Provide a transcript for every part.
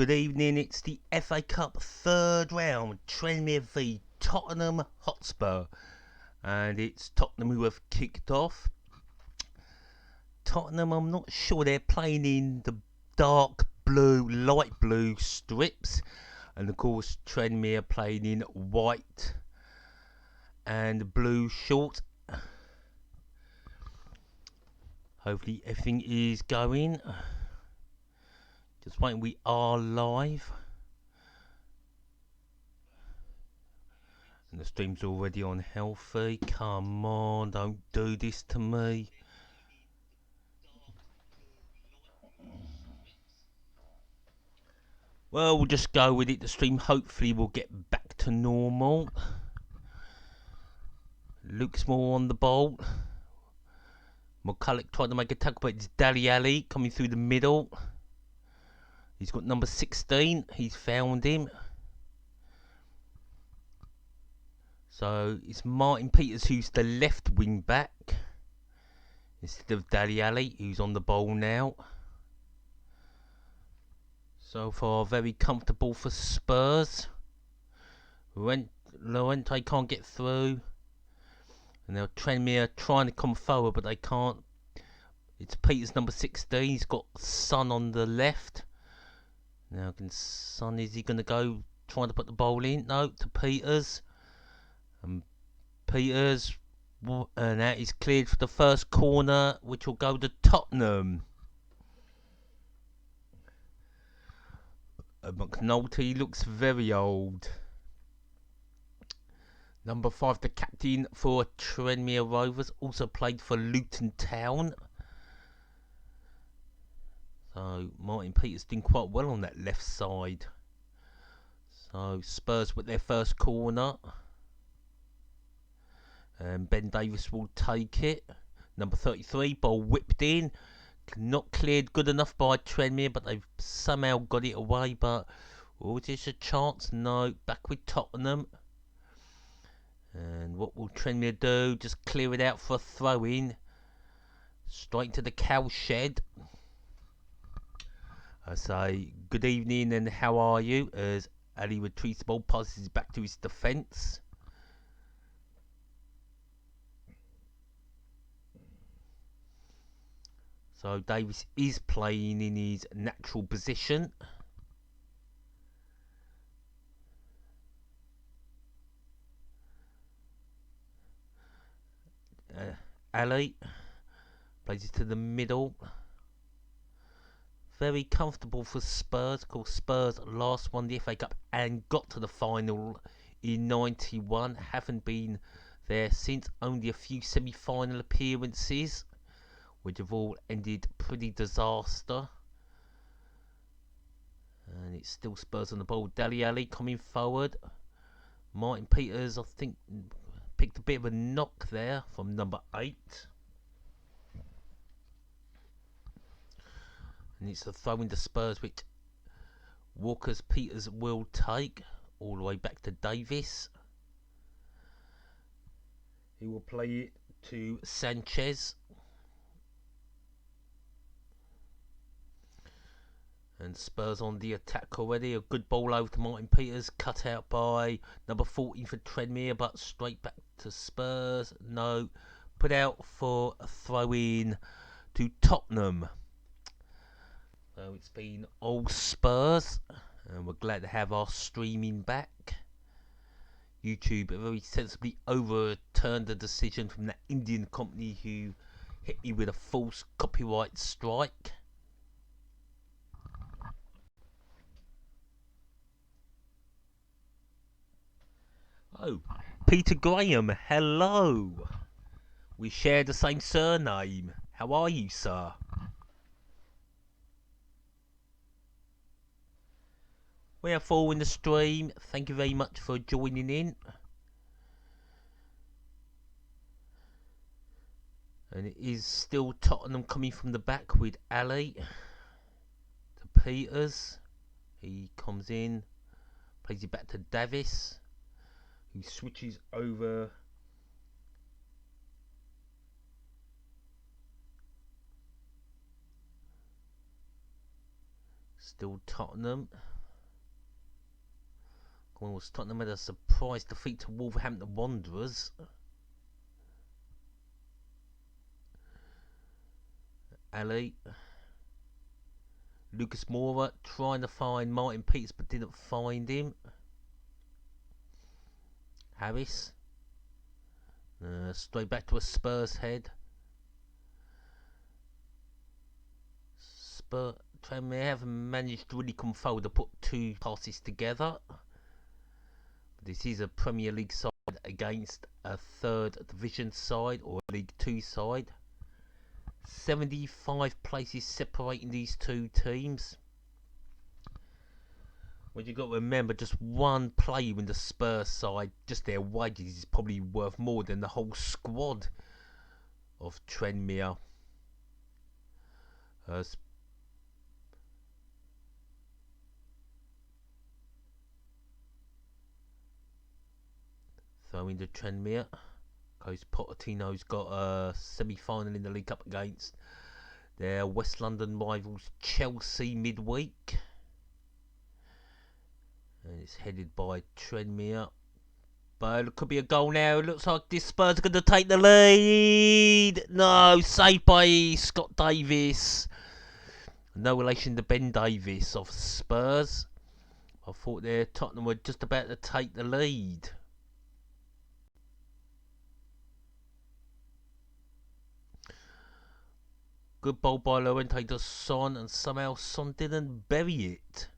Good evening, it's the FA Cup third round, Tranmere v Tottenham Hotspur, and it's Tottenham who have kicked off. Tottenham, I'm not sure, they're playing in the dark blue, light blue strips, and of course Tranmere playing in white and blue shorts. Hopefully everything is going. Just waiting, we are live. And the stream's already on healthy. Come on, don't do this to me. Well, we'll just go with it. The stream hopefully will get back to normal. Luke's more on the ball. McCulloch tried to make a tackle, but it's Dali Ali coming through the middle. He's got number 16. He's found him. So it's Martin Peters who's the left wing back instead of Dali Ali, who's on the ball now. So far, very comfortable for Spurs. Llorente can't get through. And now Tranmere trying to come forward, but they can't. It's Peters number 16. He's got Son on the left. Now, Son, is he going to go trying to put the ball in? No, to Peters. And Peters, and that is cleared for the first corner, which will go to Tottenham. McNulty looks very old. Number 5, the captain for Tranmere Rovers, also played for Luton Town. So Martin Peters doing quite well on that left side. So Spurs with their first corner. And Ben Davies will take it. Number 33, ball whipped in. Not cleared good enough by Tranmere, but they've somehow got it away. But, is this a chance? No. Back with Tottenham. And what will Tranmere do? Just clear it out for a throw-in. Straight to the cow shed. I say, good evening and how are you? As Ali retrieves the ball, passes back to his defence. So Davies is playing in his natural position. Ali plays it to the middle. Very comfortable for Spurs. Of course, Spurs last won the FA Cup and got to the final in 91. Haven't been there since. Only a few semi-final appearances, which have all ended pretty disaster. And it's still Spurs on the ball. Dali Ali coming forward. Martin Peters, I think, picked a bit of a knock there from number 8. And it's a throw into Spurs, which Walker's Peters will take all the way back to Davies. He will play it to Sánchez. And Spurs on the attack already. A good ball over to Martin Peters. Cut out by number 14 for Tranmere, but straight back to Spurs. No. Put out for a throw-in to Tottenham. So it's been all Spurs. And we're glad to have our streaming back. YouTube very sensibly overturned the decision from that Indian company who hit you with a false copyright strike. Oh, Peter Graham, hello. We share the same surname. How are you, sir? We are following the stream. Thank you very much for joining in. And it is still Tottenham coming from the back with Ali to Peters. He comes in, plays it back to Davies, who switches over Still Tottenham. Tottenham had a surprise defeat to Wolverhampton Wanderers. Ali. Lucas Moura trying to find Martin Peters but didn't find him. Harris. Straight back to a Spurs head. Tranmere haven't managed to really come forward to put two passes together. This is a Premier League side against a third division side or a League 2 side. 75 places separating these two teams. What you got to remember, just one player in the Spurs side, just their wages is probably worth more than the whole squad of Tranmere. Throwing to Tranmere. Because Pochettino's got a semi-final in the League Cup against their West London rivals Chelsea midweek. And it's headed by Tranmere. But it could be a goal now. It looks like this Spurs are going to take the lead. No, saved by Scott Davis. No relation to Ben Davis of Spurs. I thought there Tottenham were just about to take the lead. Good ball by Llorente to Son, and somehow Son didn't bury it.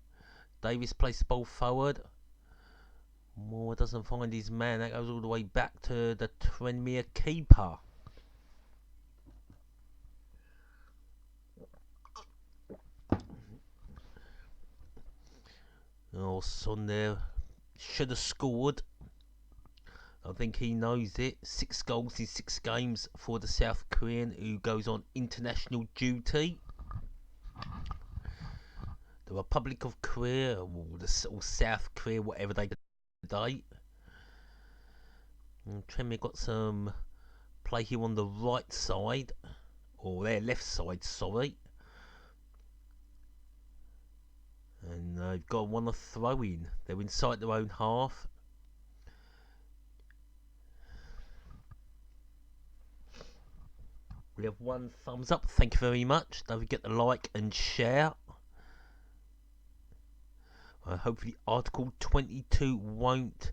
Davis placed the ball forward. Moore doesn't find his man. That goes all the way back to the Tranmere keeper. Oh, Son there should have scored. I think he knows it. 6 goals in 6 games for the South Korean who goes on international duty. The Republic of Korea, or South Korea, whatever they today. Tranmere got some play here on the right side, or their left side, sorry. And they've got one to throw in. They're inside their own half. We have 1 thumbs up. Thank you very much. Don't forget to like and share. Hopefully Article 22 won't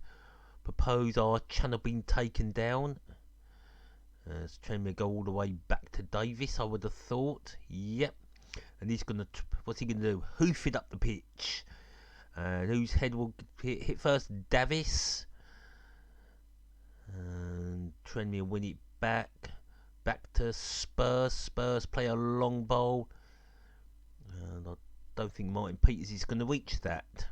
propose our channel being taken down. As Tranmere go all the way back to Davis, I would have thought. Yep. And he's going to... What's he going to do? Hoof it up the pitch. And whose head will hit first? Davis. And Tranmere win it back. Back to Spurs. Spurs play a long ball. And I don't think Martin Peters is going to reach that.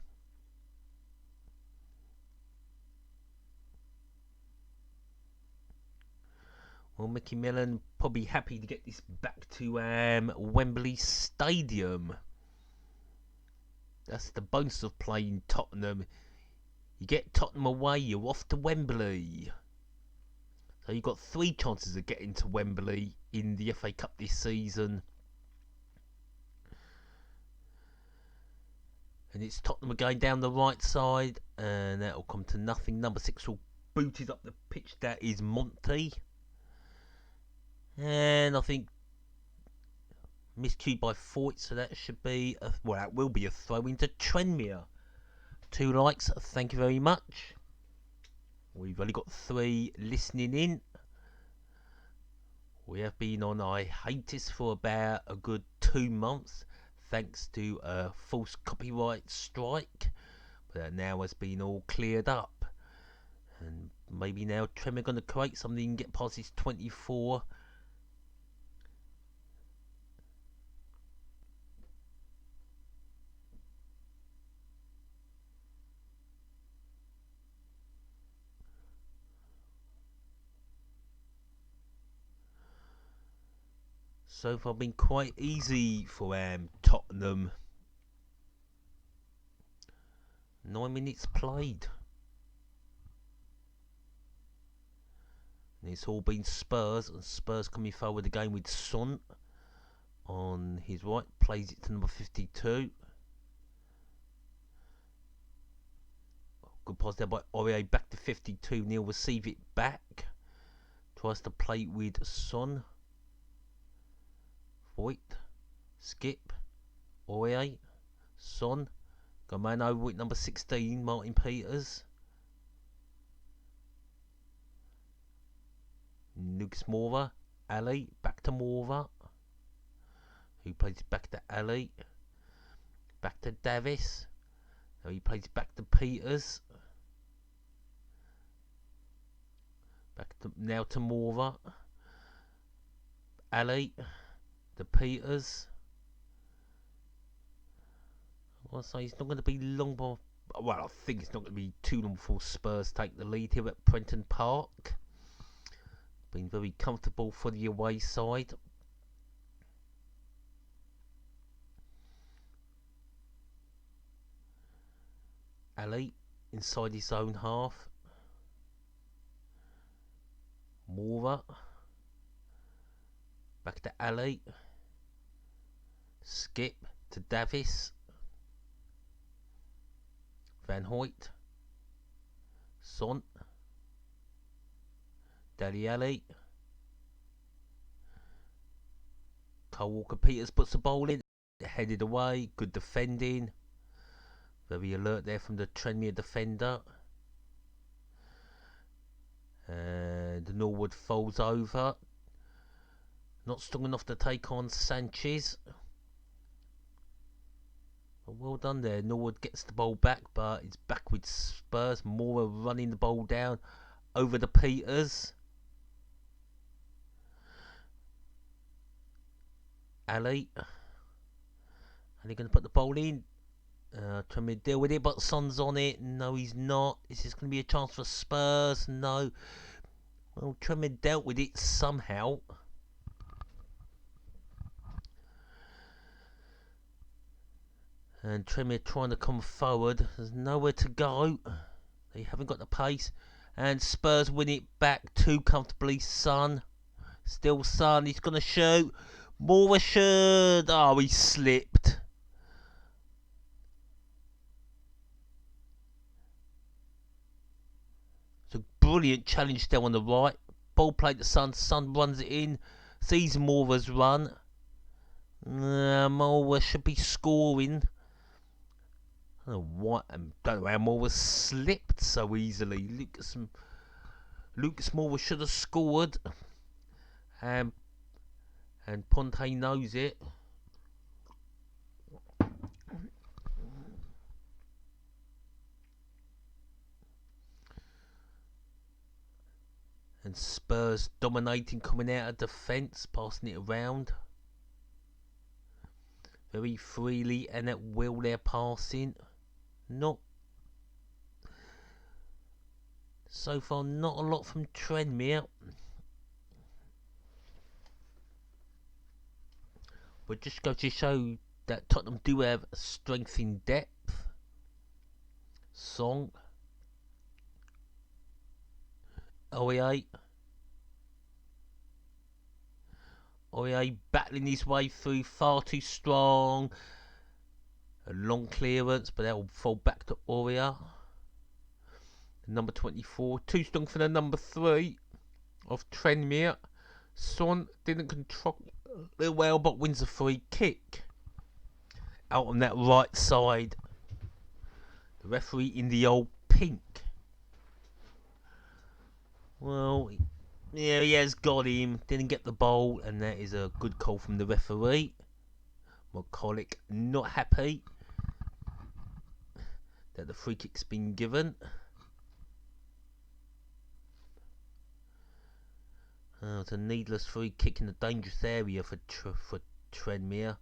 Well, Mickey Mellon probably happy to get this back to Wembley Stadium. That's the bonus of playing Tottenham. You get Tottenham away, you're off to Wembley. So you've got 3 chances of getting to Wembley in the FA Cup this season. And it's Tottenham going down the right side, and that'll come to nothing. Number 6 will boot it up the pitch. That is Monty. And I think miscued by Foyt, so that should be that will be a throw into Tranmere. 2 likes, thank you very much. We've only got 3 listening in. We have been on hiatus for about a good 2 months, thanks to a false copyright strike. But that now has been all cleared up. And maybe now Tranmere are going to create something and get past this 24. So far been quite easy for Tottenham. 9 minutes played. And it's all been Spurs, and Spurs coming forward again with Son on his right. Plays it to number 52. Good pass there by Aurier, back to 52. Neil receive it back. Tries to play with Son. Voigt. Skip. Aurier. Son. Got man over with number 16, Martin Peters. Lucas Moura. Ali. Back to Moura. Who plays back to Ali. Back to Davis. Now he plays back to Peters. Back to, now to Moura. Ali. To Peters. I'll say it's not going to be long before. Well, I think it's not going to be too long before Spurs take the lead here at Prenton Park. Been very comfortable for the away side. Ali inside his own half. Moura. Back to Ali. Skip to Davis. Van Hoyt. Son. Dele Alli. Cole Walker-Peters puts the ball in. Headed away. Good defending. Very alert there from the Tranmere defender. And Norwood folds over. Not strong enough to take on Sánchez. Well done there. Norwood gets the ball back, but it's back with Spurs. Moura running the ball down over the Peters. Ali. Are they going to put the ball in? Trying to deal with it, but Son's on it. No, he's not. Is this going to be a chance for Spurs? No. Well, Tranmere dealt with it somehow. And Tranmere trying to come forward. There's nowhere to go. They haven't got the pace. And Spurs win it back too comfortably. Son. Still Son. He's going to shoot. Moura should. Oh, he slipped. It's a brilliant challenge there on the right. Ball played to Son. Son runs it in. Sees Moura's run. Moura should be scoring. I don't know how Moura slipped so easily. Lucas Moura should have scored. And Ponte knows it. And Spurs dominating, coming out of defence, passing it around. Very freely and at will they're passing. Not so far, not a lot from Tranmere. But just goes to show that Tottenham do have strength in depth. Song. Aurier battling his way through, far too strong. A long clearance, but that will fall back to Aurier. Number 24, too strong for the number 3 of Tranmere. Son didn't control it well, but wins a free kick out on that right side. The referee in the old pink. Well, yeah, he has got him. Didn't get the ball, and that is a good call from the referee. McCulloch not happy that the free kick's been given. It's a needless free kick in a dangerous area for Tranmere.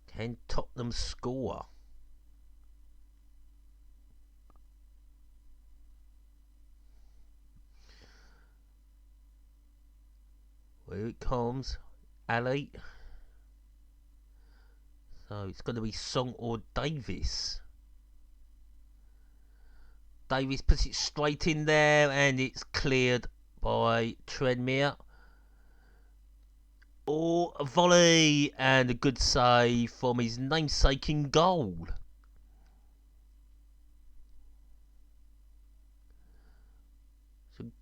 Can Tottenham score? Here it comes. Ali. So it's going to be Song or Davis. Davis puts it straight in there, and it's cleared by Tranmere. Oh, a volley and a good save from his namesake in goal.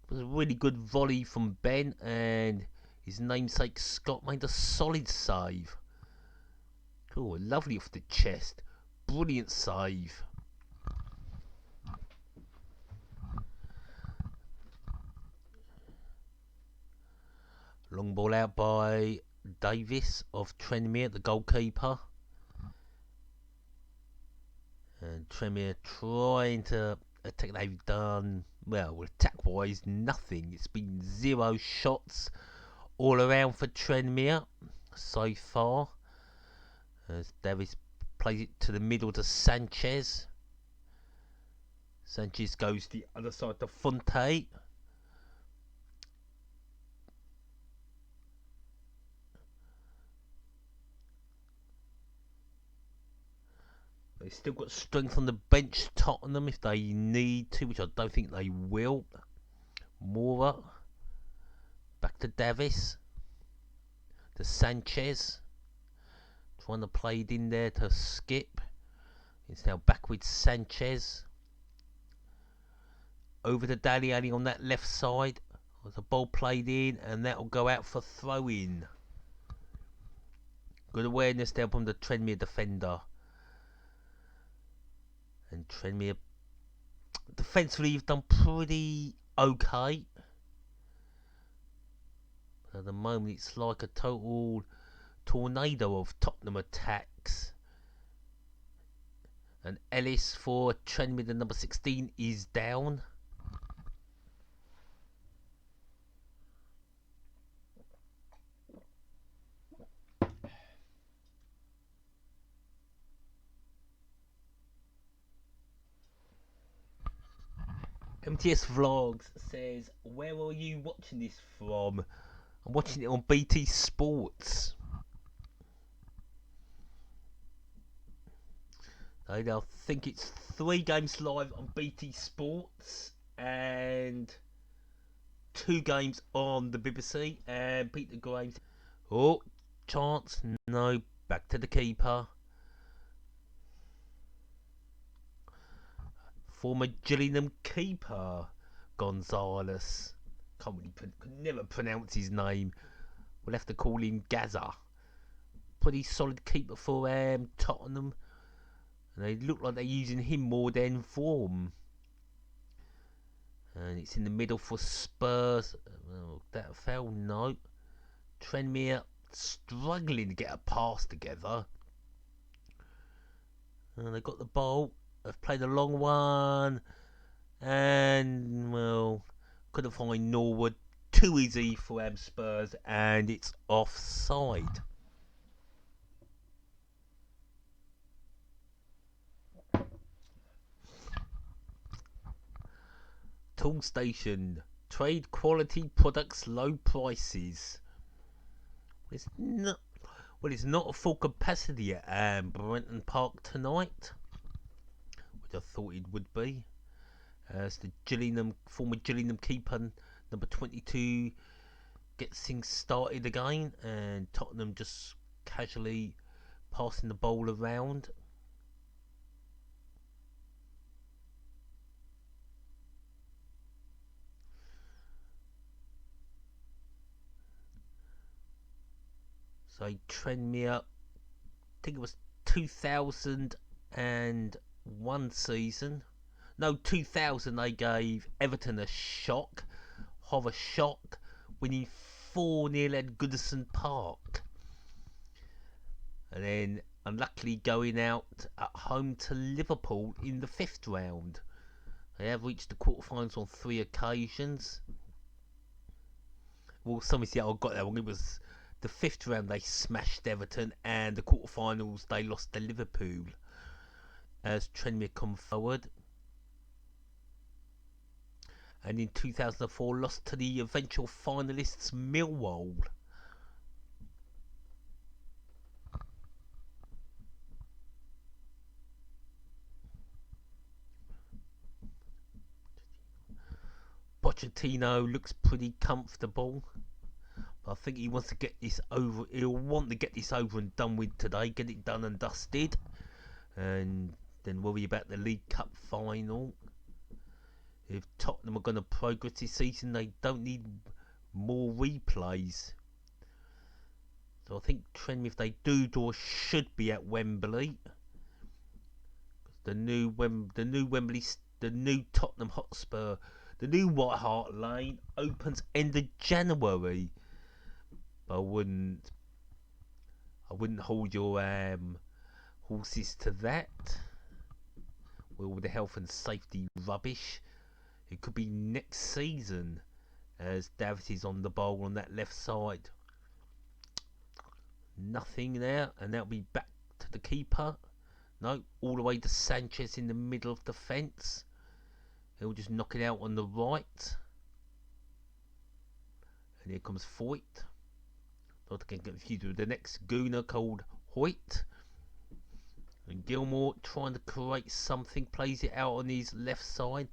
It was a really good volley from Ben, and his namesake Scott made a solid save. Cool, lovely off the chest. Brilliant save. Long ball out by Davis of Tranmere, the goalkeeper. And Tranmere trying to attack. They've done, well, attack-wise, nothing. It's been 0 shots all around for Tranmere so far. As Davis plays it to the middle to Sánchez. Sánchez goes the other side to Fonte. They've still got strength on the bench, Tottenham, if they need to, which I don't think they will. Mora. Back to Davis. To Sánchez. Trying to play it in there to Skip. It's now back with Sánchez. Over to Dali Ali on that left side. There's a ball played in, and that'll go out for throw-in. Good awareness there from the Tranmere defender. And Tranmere defensively have done pretty okay. At the moment, it's like a total tornado of Tottenham attacks. And Ellis for Tranmere, the number 16, is down. MTS Vlogs says, where are you watching this from? I'm watching it on BT Sports. I think it's 3 games live on BT Sports and 2 games on the BBC. And Peter Graves. Oh, chance. No. Back to the keeper. Former Gillingham keeper Gonzalez. Could never pronounce his name. We'll have to call him Gaza. Pretty solid keeper for Tottenham. And they look like they're using him more than Vorm. And it's in the middle for Spurs. Oh, that fell, no. Tranmere struggling to get a pass together. And they got the ball. They've played a long one. And, well, couldn't find Norwood. Too easy for Spurs. And it's offside. Tool Station. Trade quality products, low prices. It's not a full capacity at Prenton Park tonight, which I thought it would be. As the former Gillingham keeper, number 22, gets things started again, and Tottenham just casually passing the ball around. So Tranmere, I think it was 2001 season. No, 2000 they gave Everton a shock. Horror shock. Winning 4-0 at Goodison Park. And then unluckily going out at home to Liverpool in the 5th round. They have reached the quarterfinals on 3 occasions. Well, somebody said I got that one. It was the 5th round they smashed Everton, and the quarterfinals they lost to Liverpool as Tranmere come forward. And in 2004 lost to the eventual finalists Millwall. Pochettino looks pretty comfortable. I think he wants to get this over. He'll want to get this over and done with today. Get it done and dusted, and then worry about the League Cup final. If Tottenham are going to progress this season, they don't need more replays. So I think Tranmere, if they do draw, should be at Wembley. The new Wembley, the new Tottenham Hotspur, the new White Hart Lane opens end of January. But I wouldn't hold your horses to that. With all the health and safety rubbish, it could be next season. As Davis is on the bowl on that left side. Nothing there, and that'll be back to the keeper. No, all the way to Sánchez in the middle of the fence. He'll just knock it out on the right. And here comes Foyt. Not to get confused with the next gooner called Hoyt. And Gilmore trying to create something, plays it out on his left side.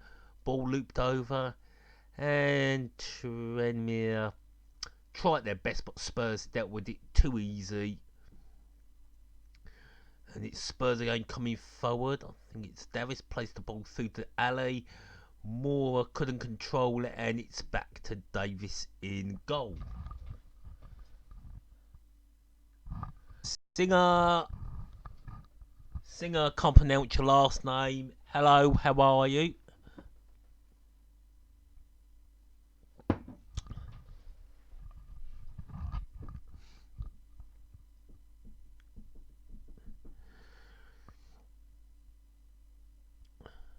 Ball looped over. And Tranmere tried their best, but Spurs dealt with it too easy. And it's Spurs again coming forward. I think it's Davis placed the ball through to alley. Moore couldn't control it, and it's back to Davis in goal. Singer, can't pronounce your last name. Hello, how are you?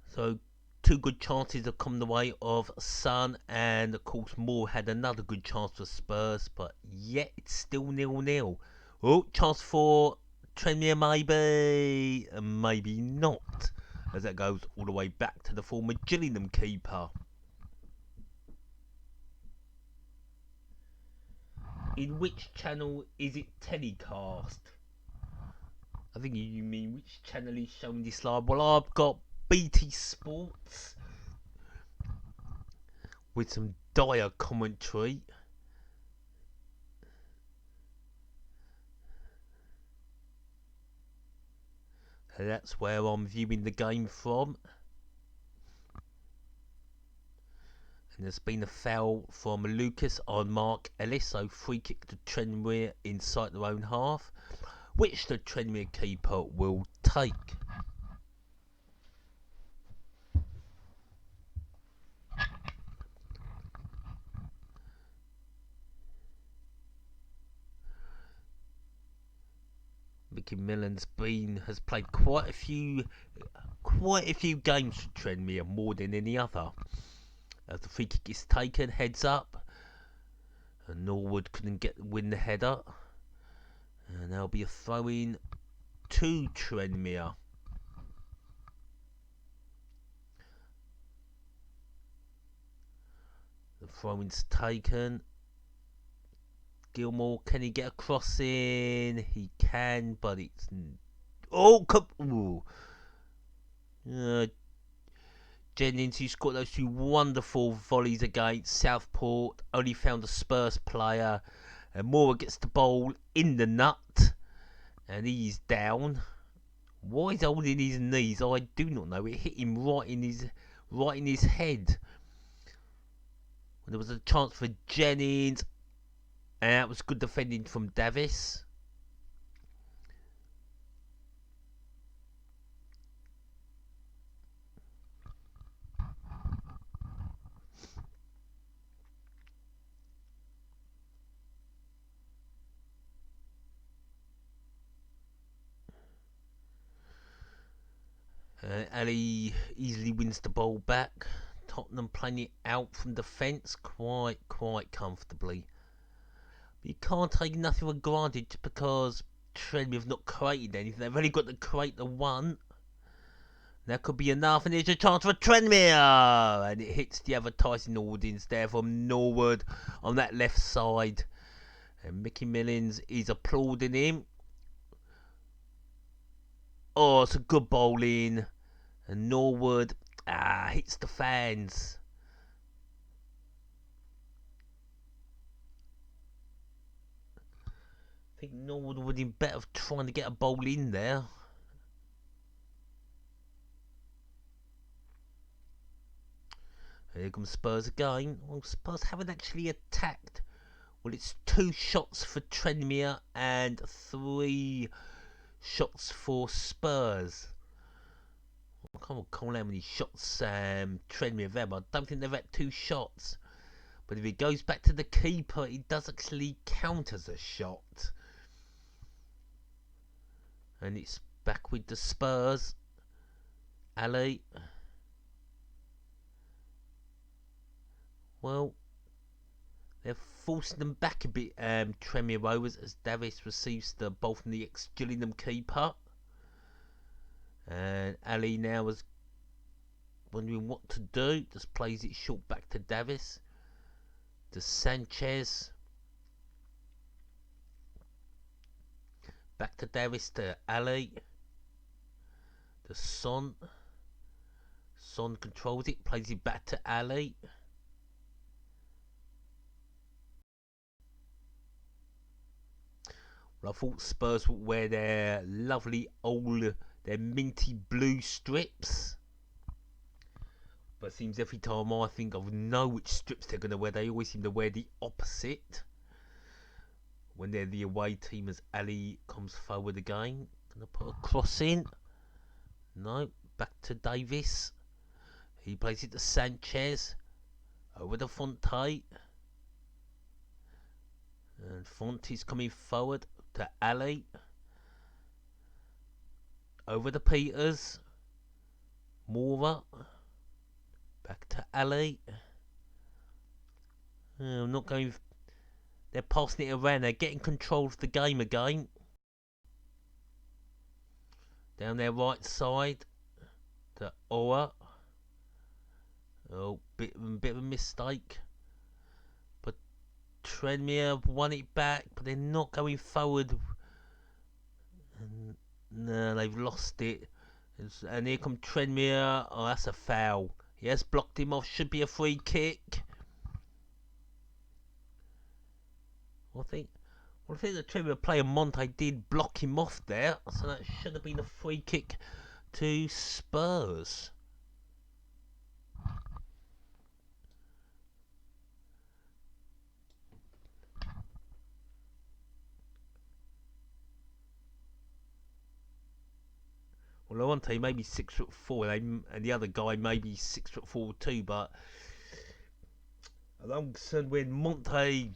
So, two good chances have come the way of Son, and of course Moore had another good chance for Spurs, but yet it's still 0-0. Oh, chance for Tranmere maybe, and maybe not, as that goes all the way back to the former Gillingham keeper. In which channel is it telecast? I think you mean which channel is showing this live. Well, I've got BT Sports with some dire commentary. And that's where I'm viewing the game from. And there's been a foul from Lucas on Mark Ellis, so free kick to Tranmere inside their own half, which the Tranmere keeper will take. Mickey Millen's has played quite a few games for Tranmere, more than any other. As the free kick is taken, heads up, and Norwood couldn't win the header, and there'll be a throw in to Tranmere. The throw in's taken. Gilmore, can he get a cross in? He can, but it's... Oh, come... Ooh. Jennings, who scored those two wonderful volleys against Southport, only found a Spurs player. And Moore gets the ball in the nut. And he's down. Why is he holding his knees? I do not know. It hit him right in his head. There was a chance for Jennings. And that was good defending from Davis. Ali easily wins the ball back. Tottenham playing it out from defence quite comfortably. But you can't take nothing for granted just because Tranmere have not created anything. They've only got to create the one. That could be enough, and there's a chance for Tranmere, and it hits the advertising audience there from Norwood on that left side, and Mickey Millins is applauding him. Oh, it's a good ball in, and Norwood hits the fans. I think Norwood would have been better trying to get a ball in there. Here comes Spurs again. Well, Spurs haven't actually attacked. Well, it's 2 shots for Tranmere and 3 shots for Spurs. I can't recall how many shots Tranmere have had, but I don't think they've had 2 shots. But if he goes back to the keeper, it does actually count as a shot. And it's back with the Spurs. Ali. Well, they're forcing them back a bit, Tranmere Rovers, as Davis receives the ball from the ex-Gillingham keeper. And Ali now is wondering what to do. Just plays it short back to Davis. To Sánchez. Back to Davis to Ali. To Son. Son controls it, plays it back to Ali. Well, I thought Spurs would wear their lovely old, their minty blue strips. But it seems every time I think I know which strips they're going to wear, they always seem to wear the opposite. When they're the away team, as Ali comes forward again. Going to put a cross in. No, back to Davis. He plays it to Sánchez. Over to Fonte. And Fonte's coming forward to Ali. Over to Peters. Mora. Back to Ali. I'm not going. They're passing it around. They're getting control of the game again. Down their right side to Ora. Oh, bit of a mistake. But Tranmere won it back, but they're not going forward. And, no, they've lost it. And here come Tranmere. Oh, that's a foul. He has blocked him off. Should be a free kick. I think the Tranmere player Monte did block him off there, so that should have been a free kick to Spurs. Well, Monte may be 6'4", and the other guy may be 6'4" too, but I'm concerned when Monte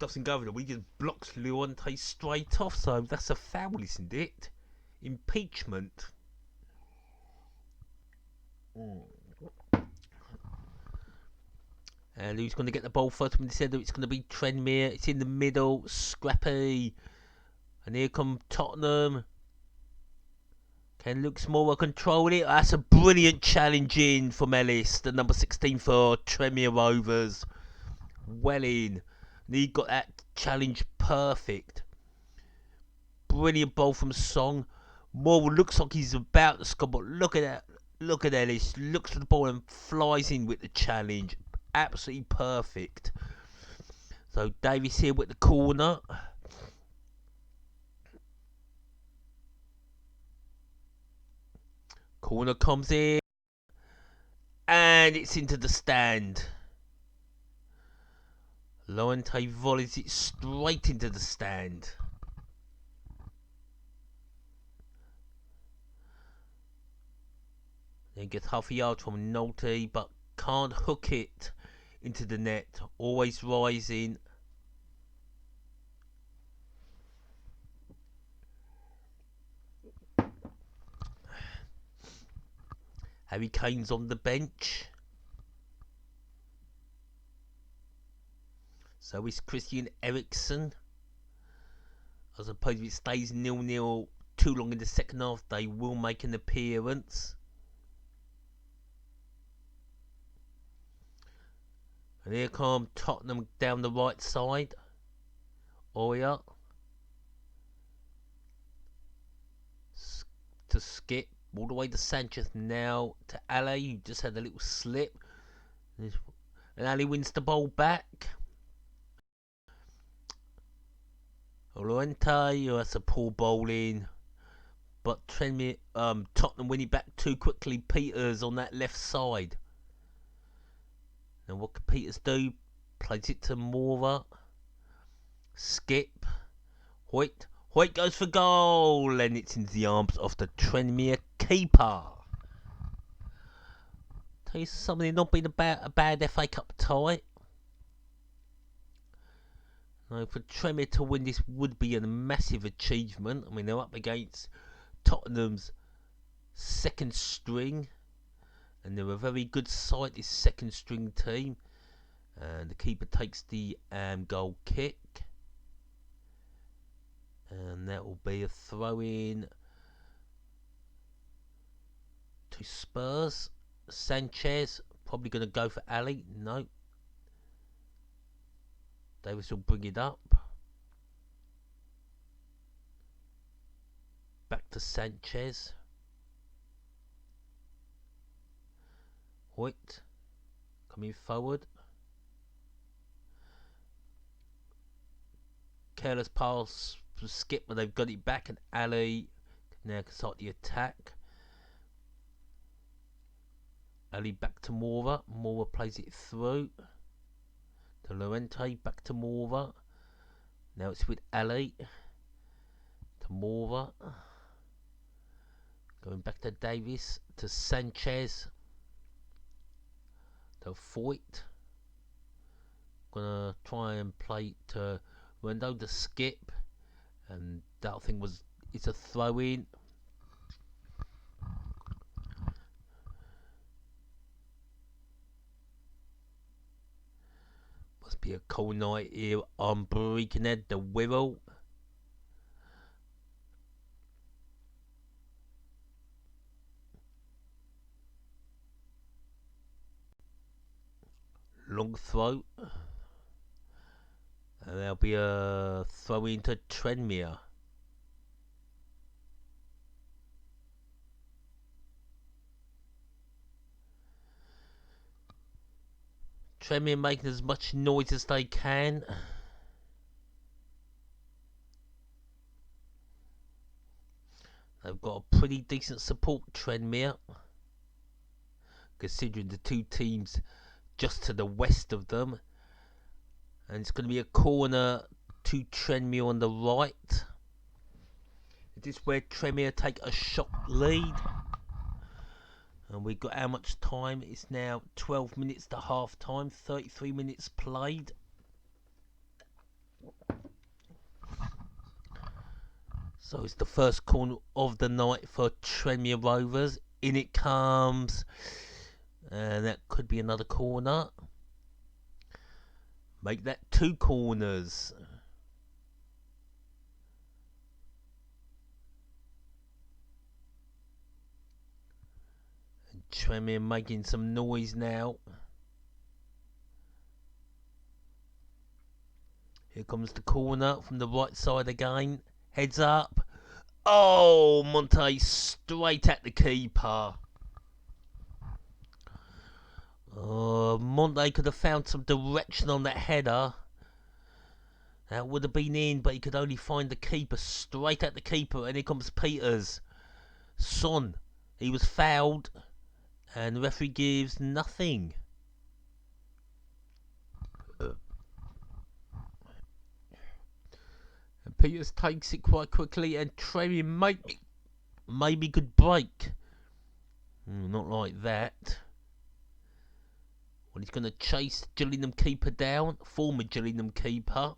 doesn't go over there, he just blocks Leonte straight off, so that's a foul, isn't it? Impeachment. And who's going to get the ball first? When they said that it's going to be Tranmere. It's in the middle, scrappy. And here come Tottenham. Can Luke Smaller control it? That's a brilliant challenge in from Ellis, the number 16 for Tranmere Rovers. Well in. And he got that challenge perfect. Brilliant ball from Song. Moore looks like he's about to score, but look at that. Look at Ellis. Looks for the ball and flies in with the challenge. Absolutely perfect. So Davies here with the corner. Corner comes in. And it's into the stand. Leonte volleys it straight into the stand. Then gets half a yard from Nolte, but can't hook it into the net. Always rising. Harry Kane's on the bench. So is Christian Eriksen. I suppose if it stays 0-0 too long in the second half, they will make an appearance. And here come Tottenham down the right side. Oya. To Skip. All the way to Sánchez now to Ali, who just had a little slip. And Ali wins the ball back. Leonte, that's a poor bowling. But Tottenham winning back too quickly. Peters on that left side. And what can Peters do? Plays it to Mora. Skip. Hoyt. Hoyt goes for goal, and it's in the arms of the Tranmere keeper. Tell you something, not been a bad FA Cup tie. Now, for Tranmere to win this would be a massive achievement. I mean, they're up against Tottenham's second string, and they're a very good side, this second string team. And the keeper takes the goal kick, and that will be a throw in to Spurs. Sánchez probably going to go for Ali. No. Davis will bring it up. Back to Sánchez. Hoyt coming forward. Careless pass for Skip, but they've got it back, and Ali now can start the attack. Ali back to Mora. Mora plays it through to Llorente. Back to Mora. Now it's with Ali to Mora. Going back to Davis to Sánchez to Foyt. Gonna try and play to Rendo to Skip, and that thing it's a throw in. Must be a cold night here on Birkenhead, the Wirral. Long throw. And there'll be a throw into Tranmere. Tranmere making as much noise as they can. They've got a pretty decent support, Tranmere, considering the two teams just to the west of them. And it's going to be a corner to Tranmere on the right. This is where Tranmere take a shot lead. And we've got how much time? It's now 12 minutes to half time. 33 minutes played. So it's the first corner of the night for Tranmere Rovers. In it comes. And that could be another corner. Make that 2 corners. And Tranmere making some noise now. Here comes the corner from the right side again. Heads up. Oh, Monte straight at the keeper. Monte could have found some direction on that header. That would have been in, but he could only find the keeper. Straight at the keeper, and here comes Peters. Son, he was fouled, and the referee gives nothing. And Peters takes it quite quickly, and Tranmere maybe could break. Not like that. Well, he's going to chase Gillingham keeper down, former Gillingham keeper.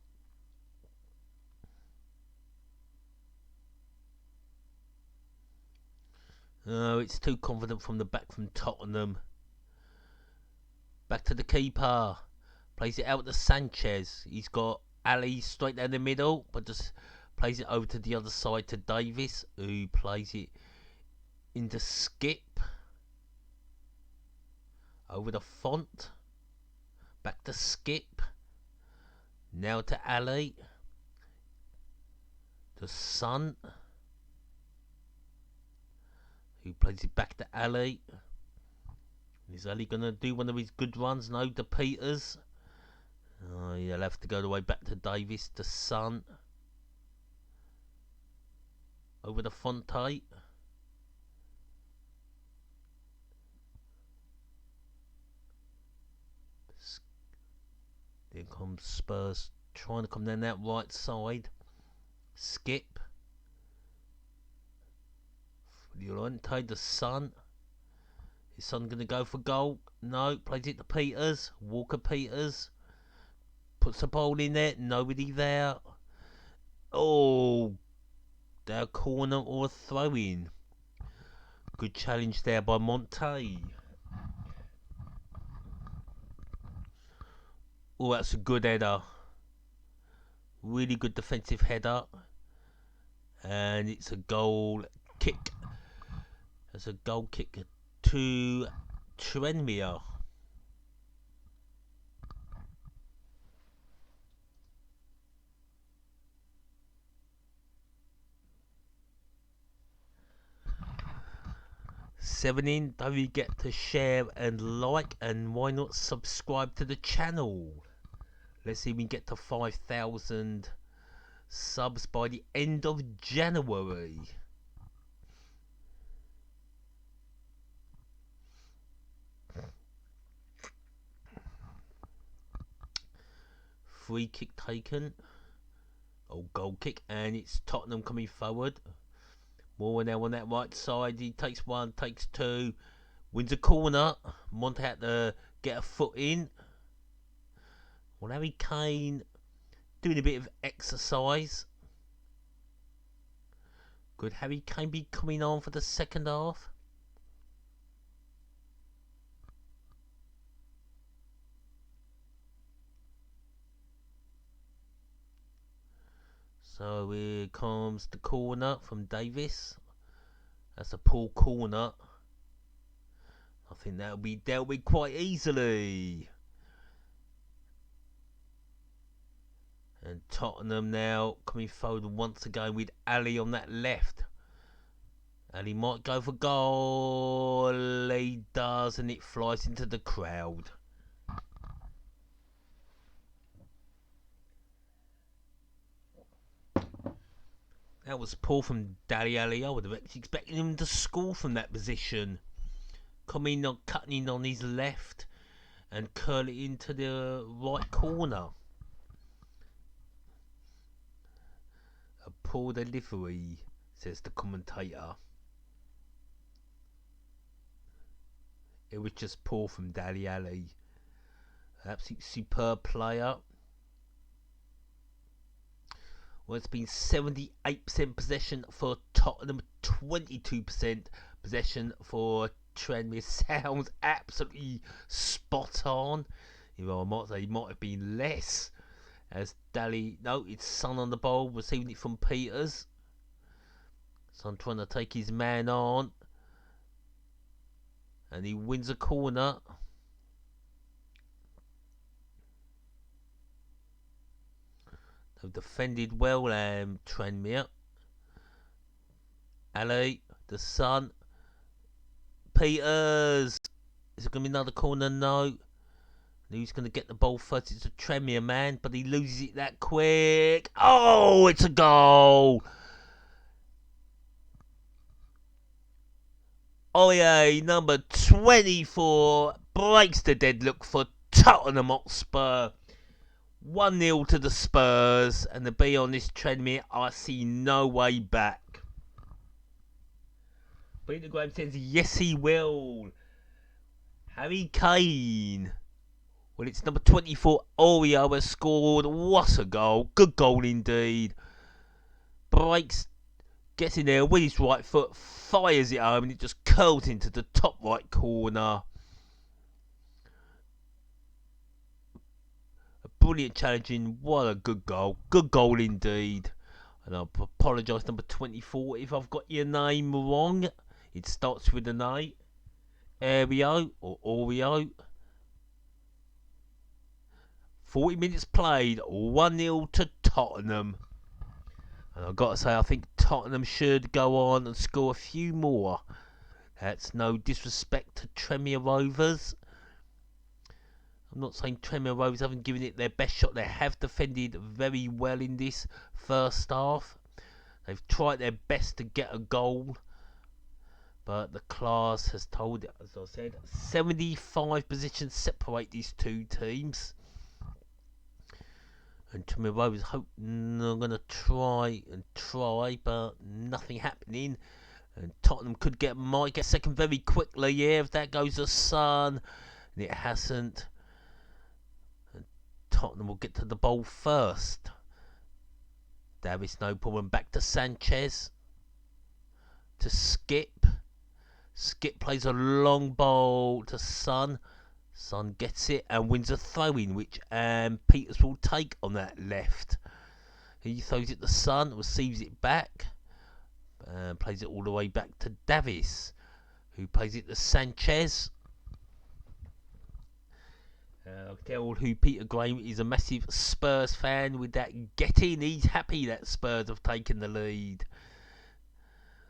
Oh, it's too confident from the back from Tottenham. Back to the keeper. Plays it out to Sánchez. He's got Ali straight down the middle, but just plays it over to the other side to Davis, who plays it into Skip. Over the Font. Back to Skip. Now to Ali. To Son. Who plays it back to Ali. Is Ali going to do one of his good runs? No, to Peters. He'll have to go the way back to Davis. To Son. Over the Fonte. Spurs trying to come down that right side. Skip. Llorente, the son. His son going to go for goal. No, plays it to Peters. Walker Peters. Puts the ball in there. Nobody there. Oh, they're a corner or a throw in. Good challenge there by Monte. Oh, that's a good header. Really good defensive header. And it's a goal kick. It's a goal kick to Tranmere. Seven in. Don't forget to share and like, and why not subscribe to the channel? Let's see if we can get to 5,000 subs by the end of January. Free kick taken. Oh, goal kick, and it's Tottenham coming forward. Moore now on that right side. He takes one, takes two, wins a corner. Monte had to get a foot in. Well, Harry Kane doing a bit of exercise. Could Harry Kane be coming on for the second half? So here comes the corner from Davis. That's a poor corner. I think that'll be dealt with quite easily. And Tottenham now coming forward once again with Ali on that left. Ali might go for goal. He does, and it flies into the crowd. That was poor from Dali Ali. I would have expected him to score from that position. Coming on, cutting in on his left and curl it into the right corner. A poor delivery, says the commentator. It was just poor from Dali Ali. Absolutely superb player. Well, it's been 78% possession for Tottenham, 22% possession for Tranmere. Sounds absolutely spot on. You know, I might say it might have been less. As Dali, no, it's Son on the ball, receiving it from Peters. Son trying to take his man on. And he wins a corner. They've defended well, Tranmere. Ali, the Son. Peters. Is it going to be another corner? No. Who's going to get the ball first? It's a Tranmere man, but he loses it that quick. Oh, it's a goal. Oye, number 24, breaks the deadlock for Tottenham Hotspur. 1-0 to the Spurs, and to be honest, Tranmere, I see no way back. Peter Graham says, yes, he will. Harry Kane. Well, it's number 24, Oreo has scored. What a goal. Good goal indeed. Breaks, gets in there with his right foot, fires it home, and it just curls into the top right corner. Brilliant challenging. What a good goal. Good goal indeed. And I apologise, number 24, if I've got your name wrong. It starts with an A. Oreo or Oreo. 40 minutes played. 1-0 to Tottenham. And I've got to say, I think Tottenham should go on and score a few more. That's no disrespect to Tranmere Rovers. I'm not saying Tranmere Rovers haven't given it their best shot. They have defended very well in this first half. They've tried their best to get a goal. But the class has told it, as I said, 75 positions separate these two teams. And Tranmere Rovers hope they're going to try, but nothing happening. And Tottenham might get second very quickly, yeah, if that goes to Sun. And it hasn't. And Tottenham will get to the ball first. Davis, no problem. Back to Sánchez. To Skip. Skip plays a long ball to Sun. Sun gets it and wins a throw-in, which Peters will take on that left. He throws it to Sun, receives it back, and plays it all the way back to Davis, who plays it to Sánchez. I'll tell who Peter Graham is a massive Spurs fan with that get-in. He's happy that Spurs have taken the lead.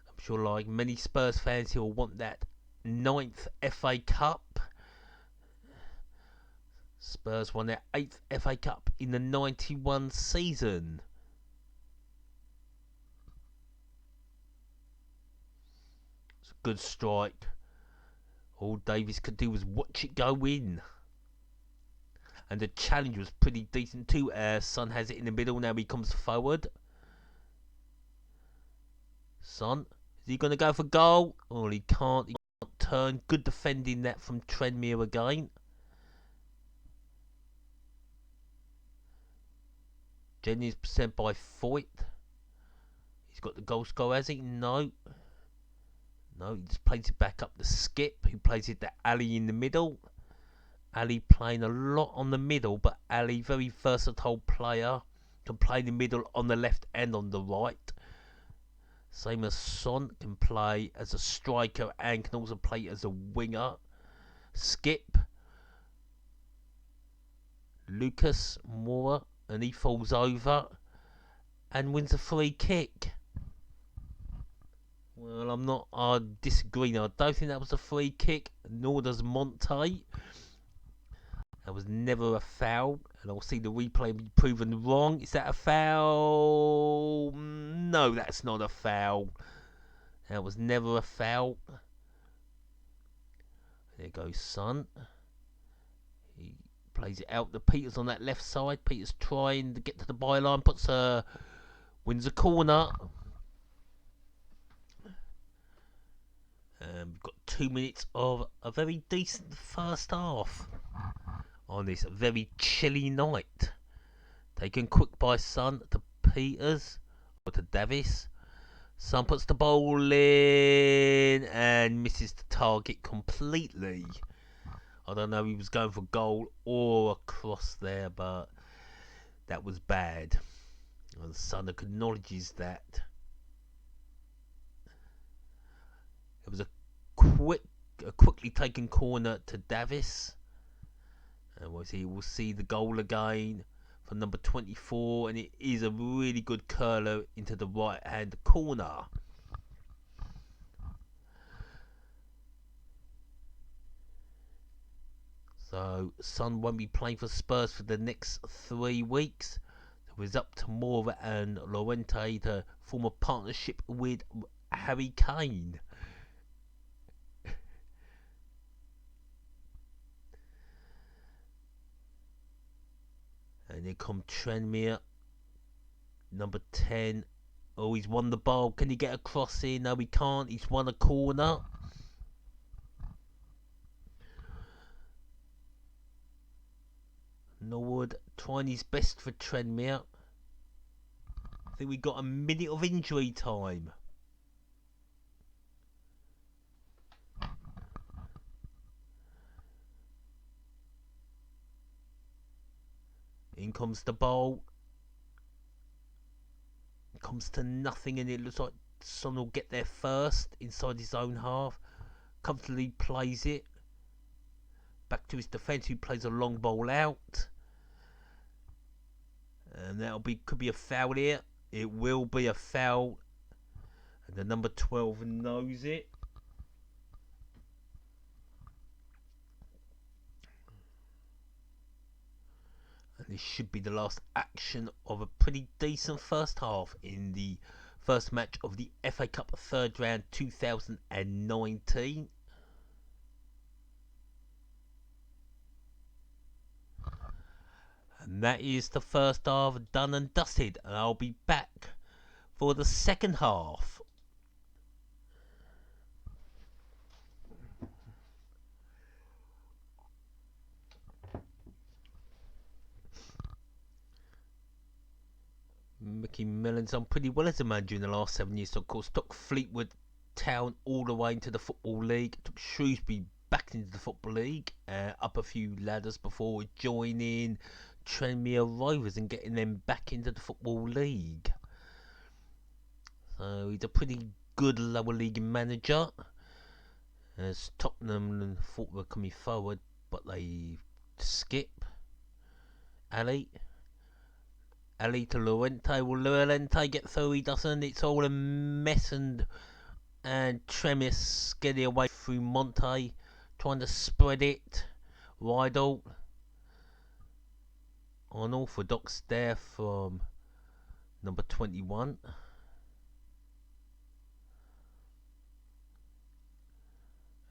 I'm sure like many Spurs fans he'll want that 9th FA Cup. Spurs won their 8th FA Cup in the 91 season. It's a good strike. All Davies could do was watch it go in. And the challenge was pretty decent too. Son has it in the middle. Now he comes forward. Son, is he going to go for goal? Oh, he can't. He can't turn. Good defending that from Tranmere again. Jennings sent by Foyt. He's got the goal score, has he? No. No, he just plays it back up to Skip, who plays it to Ali in the middle. Ali playing a lot on the middle, but Ali, very versatile player. Can play in the middle on the left and on the right. Same as Son, can play as a striker and can also play as a winger. Skip. Lucas Moura. And he falls over and wins a free kick. Well, I disagree. I don't think that was a free kick, nor does Monte. That was never a foul, and I'll see the replay be proven wrong. Is that a foul? No, that's not a foul. That was never a foul. There goes Son. He plays it out to Peters on that left side. Peters trying to get to the byline, wins a corner. We've got 2 minutes of a very decent first half on this very chilly night. Taken quick by Son to Peters or to Davis. Son puts the ball in and misses the target completely. I don't know if he was going for goal or a cross there, but that was bad. And Son acknowledges that. It was a quickly taken corner to Davis. And we'll see the goal again from number 24, and it is a really good curler into the right hand corner. So Son won't be playing for Spurs for the next 3 weeks. So it's up to Moura and Llorente to form a partnership with Harry Kane. And here comes Tranmere, number 10. Oh, he's won the ball. Can he get a cross in? No, he can't. He's won a corner. Norwood trying his best for Tranmere. I think we got a minute of injury time. In comes the ball. It comes to nothing, and it looks like Son will get there first inside his own half. Comfortably plays it back to his defence, who plays a long ball out. And could be a foul here. It will be a foul. And the number 12 knows it. And this should be the last action of a pretty decent first half in the first match of the FA Cup third round 2019. And that is the first half done and dusted. And I'll be back for the second half. Mickey Mellon's done pretty well as a manager in the last 7 years. So of course, took Fleetwood Town all the way into the Football League. Took Shrewsbury back into the Football League, up a few ladders before joining Tranmere Rovers and getting them back into the Football League. So he's a pretty good lower league manager. As Tottenham thought were coming forward, but they skip. Ali to Llorente. Will Llorente get through? He doesn't. It's all a mess, and Tremis getting away through Monte, trying to spread it. Rydal unorthodox there from number 21.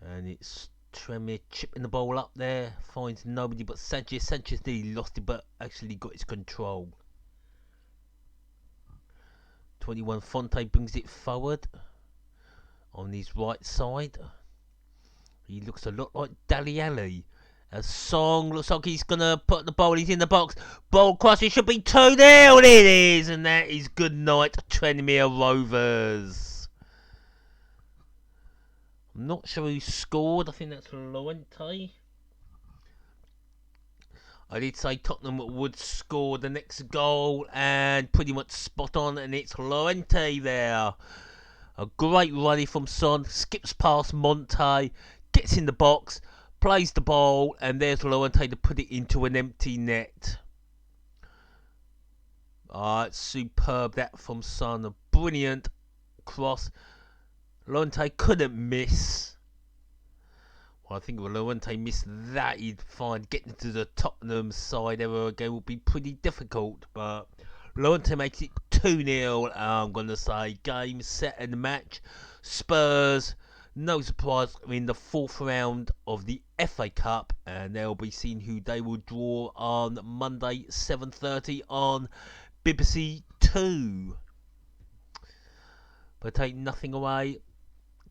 And it's Tremere chipping the ball up there, finds nobody but Sánchez. Sánchez nearly lost it, but actually got his control. 21 Fonte brings it forward on his right side. He looks a lot like Dali Ali. As Song looks like he's going to put the ball. He's in the box. Ball cross. It should be 2-0. It is. And that is good night, Tranmere Rovers. I'm not sure who scored. I think that's Llorente. I did say Tottenham would score the next goal, and pretty much spot on, and it's Llorente there. A great rally from Son, skips past Monte, gets in the box, plays the ball, and there's Llorente to put it into an empty net. It's superb that from Son, a brilliant cross. Llorente couldn't miss. I think if Llorente missed that, he'd find getting to the Tottenham side ever again would be pretty difficult. But Llorente makes it 2-0. I'm going to say game, set and match. Spurs, no surprise, are in the 4th round of the FA Cup. And they'll be seeing who they will draw on Monday, 7:30 on BBC 2. But take nothing away.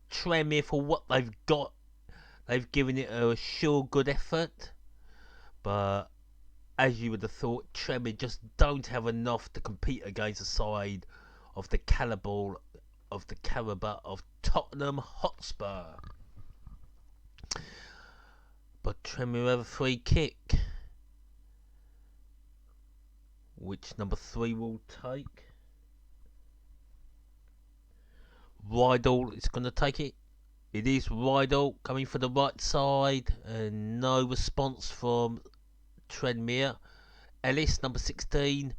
Tranmere, for what they've got, they've given it a sure good effort, but as you would have thought, Tranmere just don't have enough to compete against a side of the calibre of Tottenham Hotspur. But Tranmere have a free kick, which number 3 will take. Rydal is going to take it. It is Rydal coming for the right side, and no response from Tranmere. Ellis, number 16,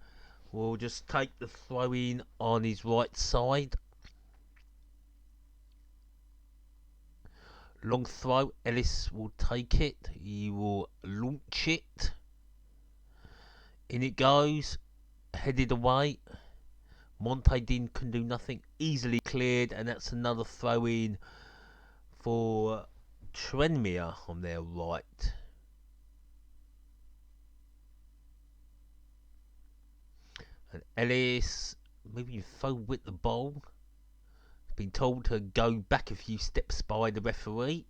will just take the throw in on his right side. Long throw, Ellis will take it. He will launch it. In it goes, headed away. Monte can do nothing, easily cleared, and that's another throw in for Tranmere on their right. And Ellis moving forward with the ball. He's been told to go back a few steps by the referee.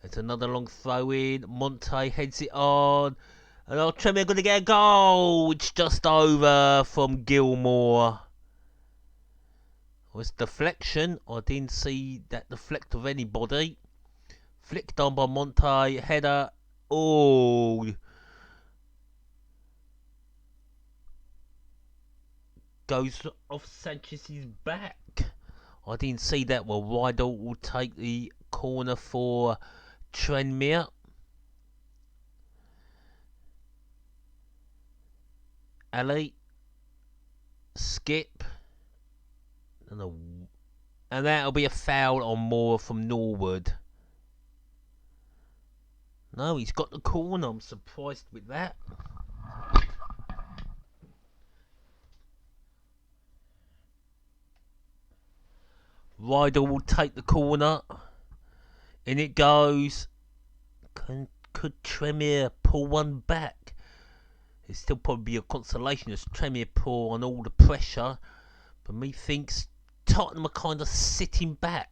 It's another long throw in. Monte heads it on. And Tranmere are going to get a goal. It's just over from Gilmore. Was deflection. I didn't see that deflect of anybody. Flicked on by Monte. Header. Oh. Goes off Sanchez's back. I didn't see that. Well, Rydal will take the corner for Tranmere. Ali. Skip. And that'll be a foul on Moore from Norwood. No, he's got the corner. I'm surprised with that. Rydal will take the corner. In it goes. Could Tranmere pull one back. It'd still probably be a consolation as Tranmere pour on all the pressure. But methinks Tottenham are kind of sitting back.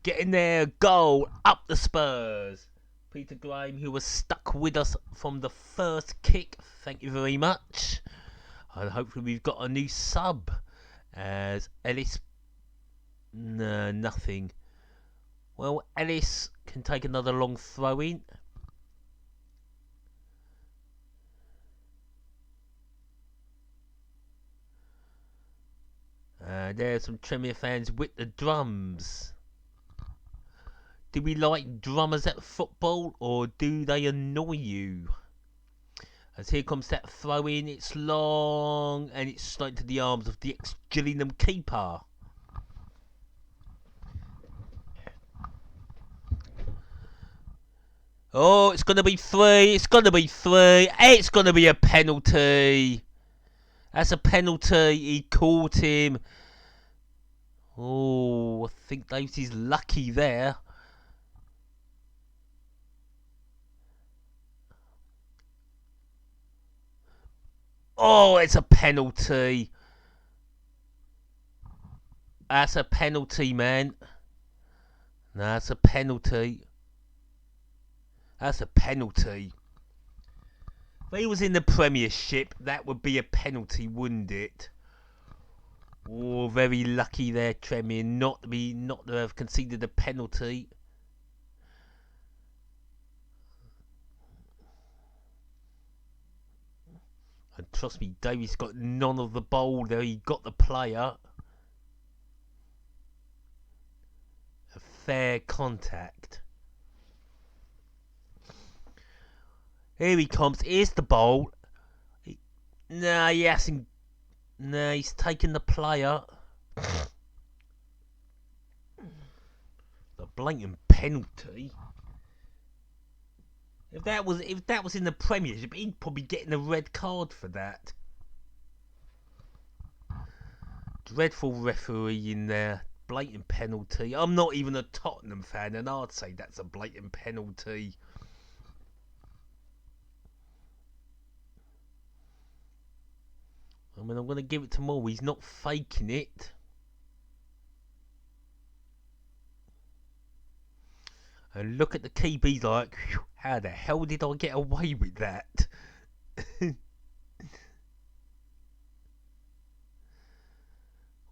Getting their goal up the Spurs. Peter Graham, who was stuck with us from the first kick. Thank you very much. And hopefully we've got a new sub. As Ellis... No, nothing. Well, Ellis can take another long throw in. There's some Tranmere fans with the drums. Do we like drummers at football, or do they annoy you? As here comes that throw in, it's long, and it's straight to the arms of the ex-Gillingham keeper. Oh, it's going to be 3, it's going to be 3, it's going to be a penalty. That's a penalty, he caught him. Oh, I think Davis is lucky there. Oh, it's a penalty. That's a penalty, man. That's a penalty. That's a penalty. If he was in the Premiership, that would be a penalty, wouldn't it? Oh, very lucky there, Tranmere, not to have conceded a penalty. And trust me, Davies got none of the ball there. He got the player. A fair contact. Here he comes. Here's the ball. No, he hasn't. No, he's taken the player. The blatant penalty. If that was in the Premiership, he'd probably get a red card for that. Dreadful referee in there. Blatant penalty. I'm not even a Tottenham fan, and I'd say that's a blatant penalty. I mean, I'm going to give it to Moore. He's not faking it. And look at the keeper. He's like, how the hell did I get away with that?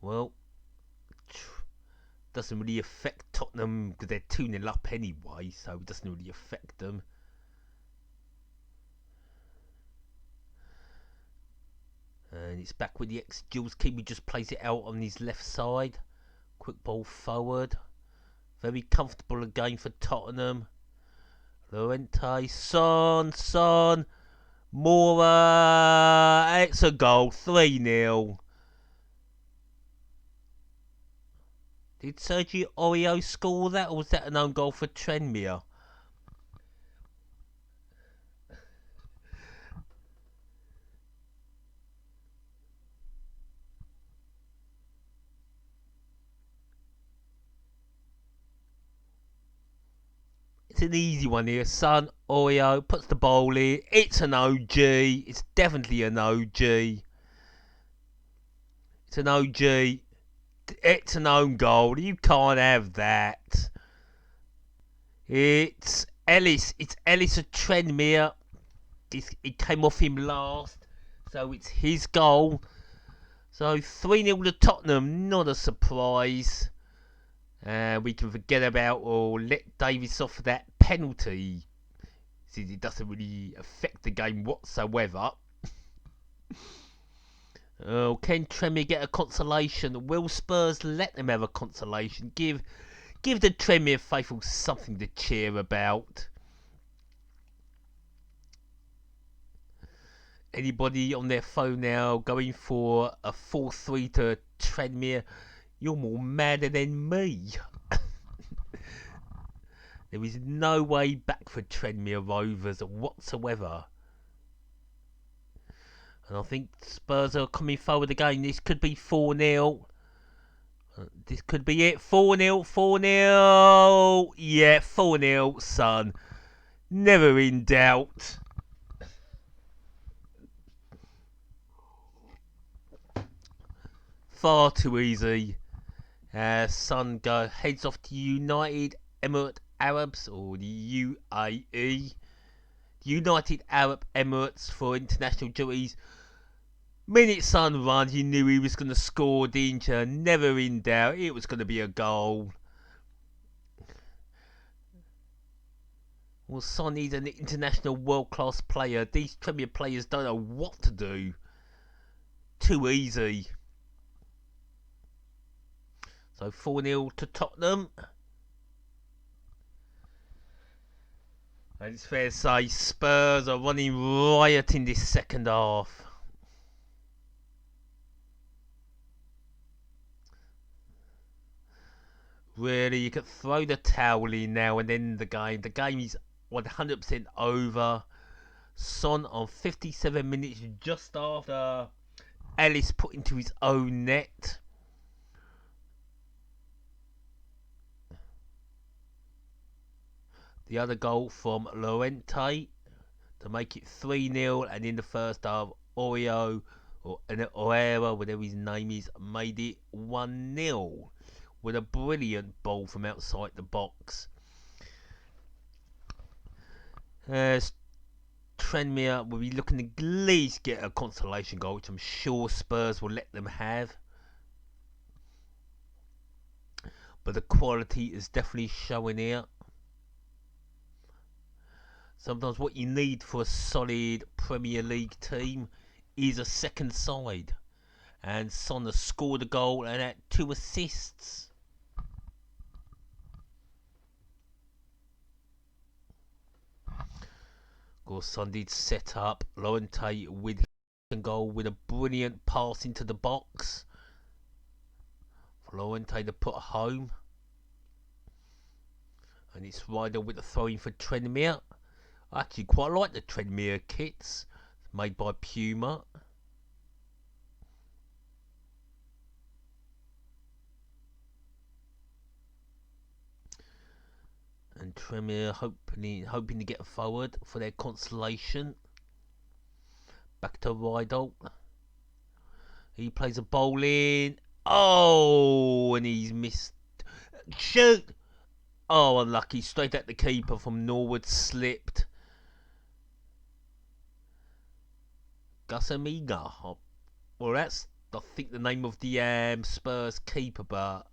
Well, doesn't really affect Tottenham because they're 2-0 up anyway, so it doesn't really affect them. And it's back with the ex-Jules keeper. He just plays it out on his left side. Quick ball forward. Very comfortable again for Tottenham. Llorente, Son, Mora. It's a goal, 3-0. Did Sergio Aurier score that, or was that an own goal for Tranmere? It's an easy one here. Son, Oreo puts the ball in. It's an OG. It's definitely an OG. It's an OG. It's an own goal. You can't have that. It's Ellis. It's Ellis of Tranmere. It came off him last. So it's his goal. So 3-0 to Tottenham. Not a surprise. We can forget about or let Davis off that penalty. Since it doesn't really affect the game whatsoever. Can Tranmere get a consolation? Will Spurs let them have a consolation? Give the Tranmere faithful something to cheer about. Anybody on their phone now going for a 4-3 to Tranmere? You're more madder than me. There is no way back for Tranmere Rovers whatsoever. And I think Spurs are coming forward again. This could be 4-0. This could be it. 4-0, 4-0. Yeah, 4-0, son. Never in doubt. Far too easy. Son heads off to United Emirates Arabs, or the UAE. United Arab Emirates for international duties. Minute Son runs, you knew he was going to score, didn't you? Never in doubt, it was going to be a goal. Well, Son is an international world-class player. These Premier players don't know what to do. Too easy. So 4-0 to Tottenham. And it's fair to say Spurs are running riot in this second half. Really, you could throw the towel in now and end the game. The game is 100% over. Son on 57 minutes just after Ellis put into his own net. The other goal from Llorente to make it 3-0, and in the first half, Oreo or Oera, whatever his name is, made it 1-0 with a brilliant ball from outside the box. Tranmere will be looking to at least get a consolation goal, which I'm sure Spurs will let them have. But the quality is definitely showing here. Sometimes what you need for a solid Premier League team is a second side. And Son has scored a goal and had 2 assists. Of course, Son did set up Llorente with a goal with a brilliant pass into the box for Llorente to put home. And it's Ryder with the throw-in for Tranmere. I actually quite like the Tranmere kits made by Puma. And Tranmere hoping to get forward for their consolation. Back to Rydal. He plays a ball in. Oh, and he's missed. Shoot! Oh, unlucky. Straight at the keeper from Norwood. Slipped. Gusamiga. Well, that's, I think, the name of the Spurs keeper, but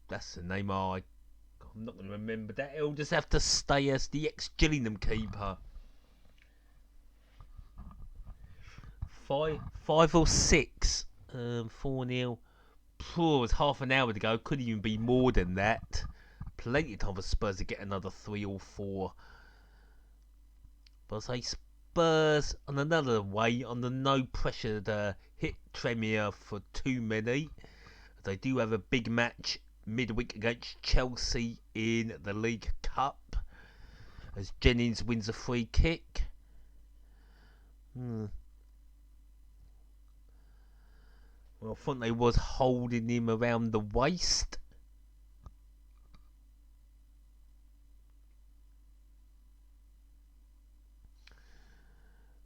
that's the name I'm not going to remember that. It'll just have to stay as the ex-Gillingham keeper. 5 or 6. 4-0. It was half an hour to go. Could even be more than that. Plenty of time for Spurs to get another 3 or 4. But I say Spurs on another way, under no pressure to hit Tranmere for too many. They do have a big match midweek against Chelsea in the League Cup, as Jennings wins a free kick. Well, Fonte was holding him around the waist.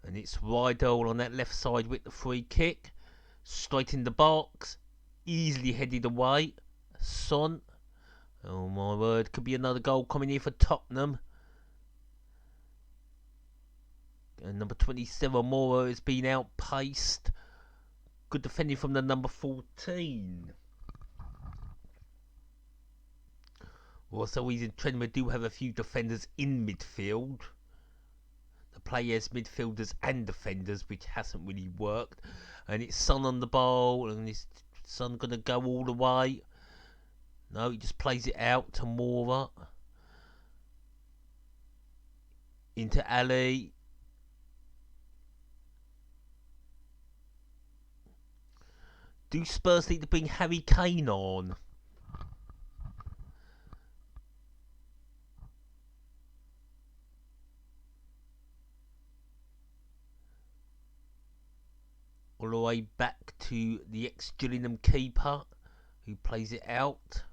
And it's Rydal on that left side with the free kick. Straight in the box. Easily headed away. Son. Oh my word. Could be another goal coming here for Tottenham. And number 27, Mora, has been outpaced. Good defending from the number 14. Also, we in Tranmere do have a few defenders in midfield. The players, midfielders and defenders, which hasn't really worked. And it's Son on the ball, and is Son going to go all the way? No, he just plays it out to Mora. Into Ali. Do Spurs need to bring Harry Kane on? all the way back to the ex-Gillingham keeper, who plays it out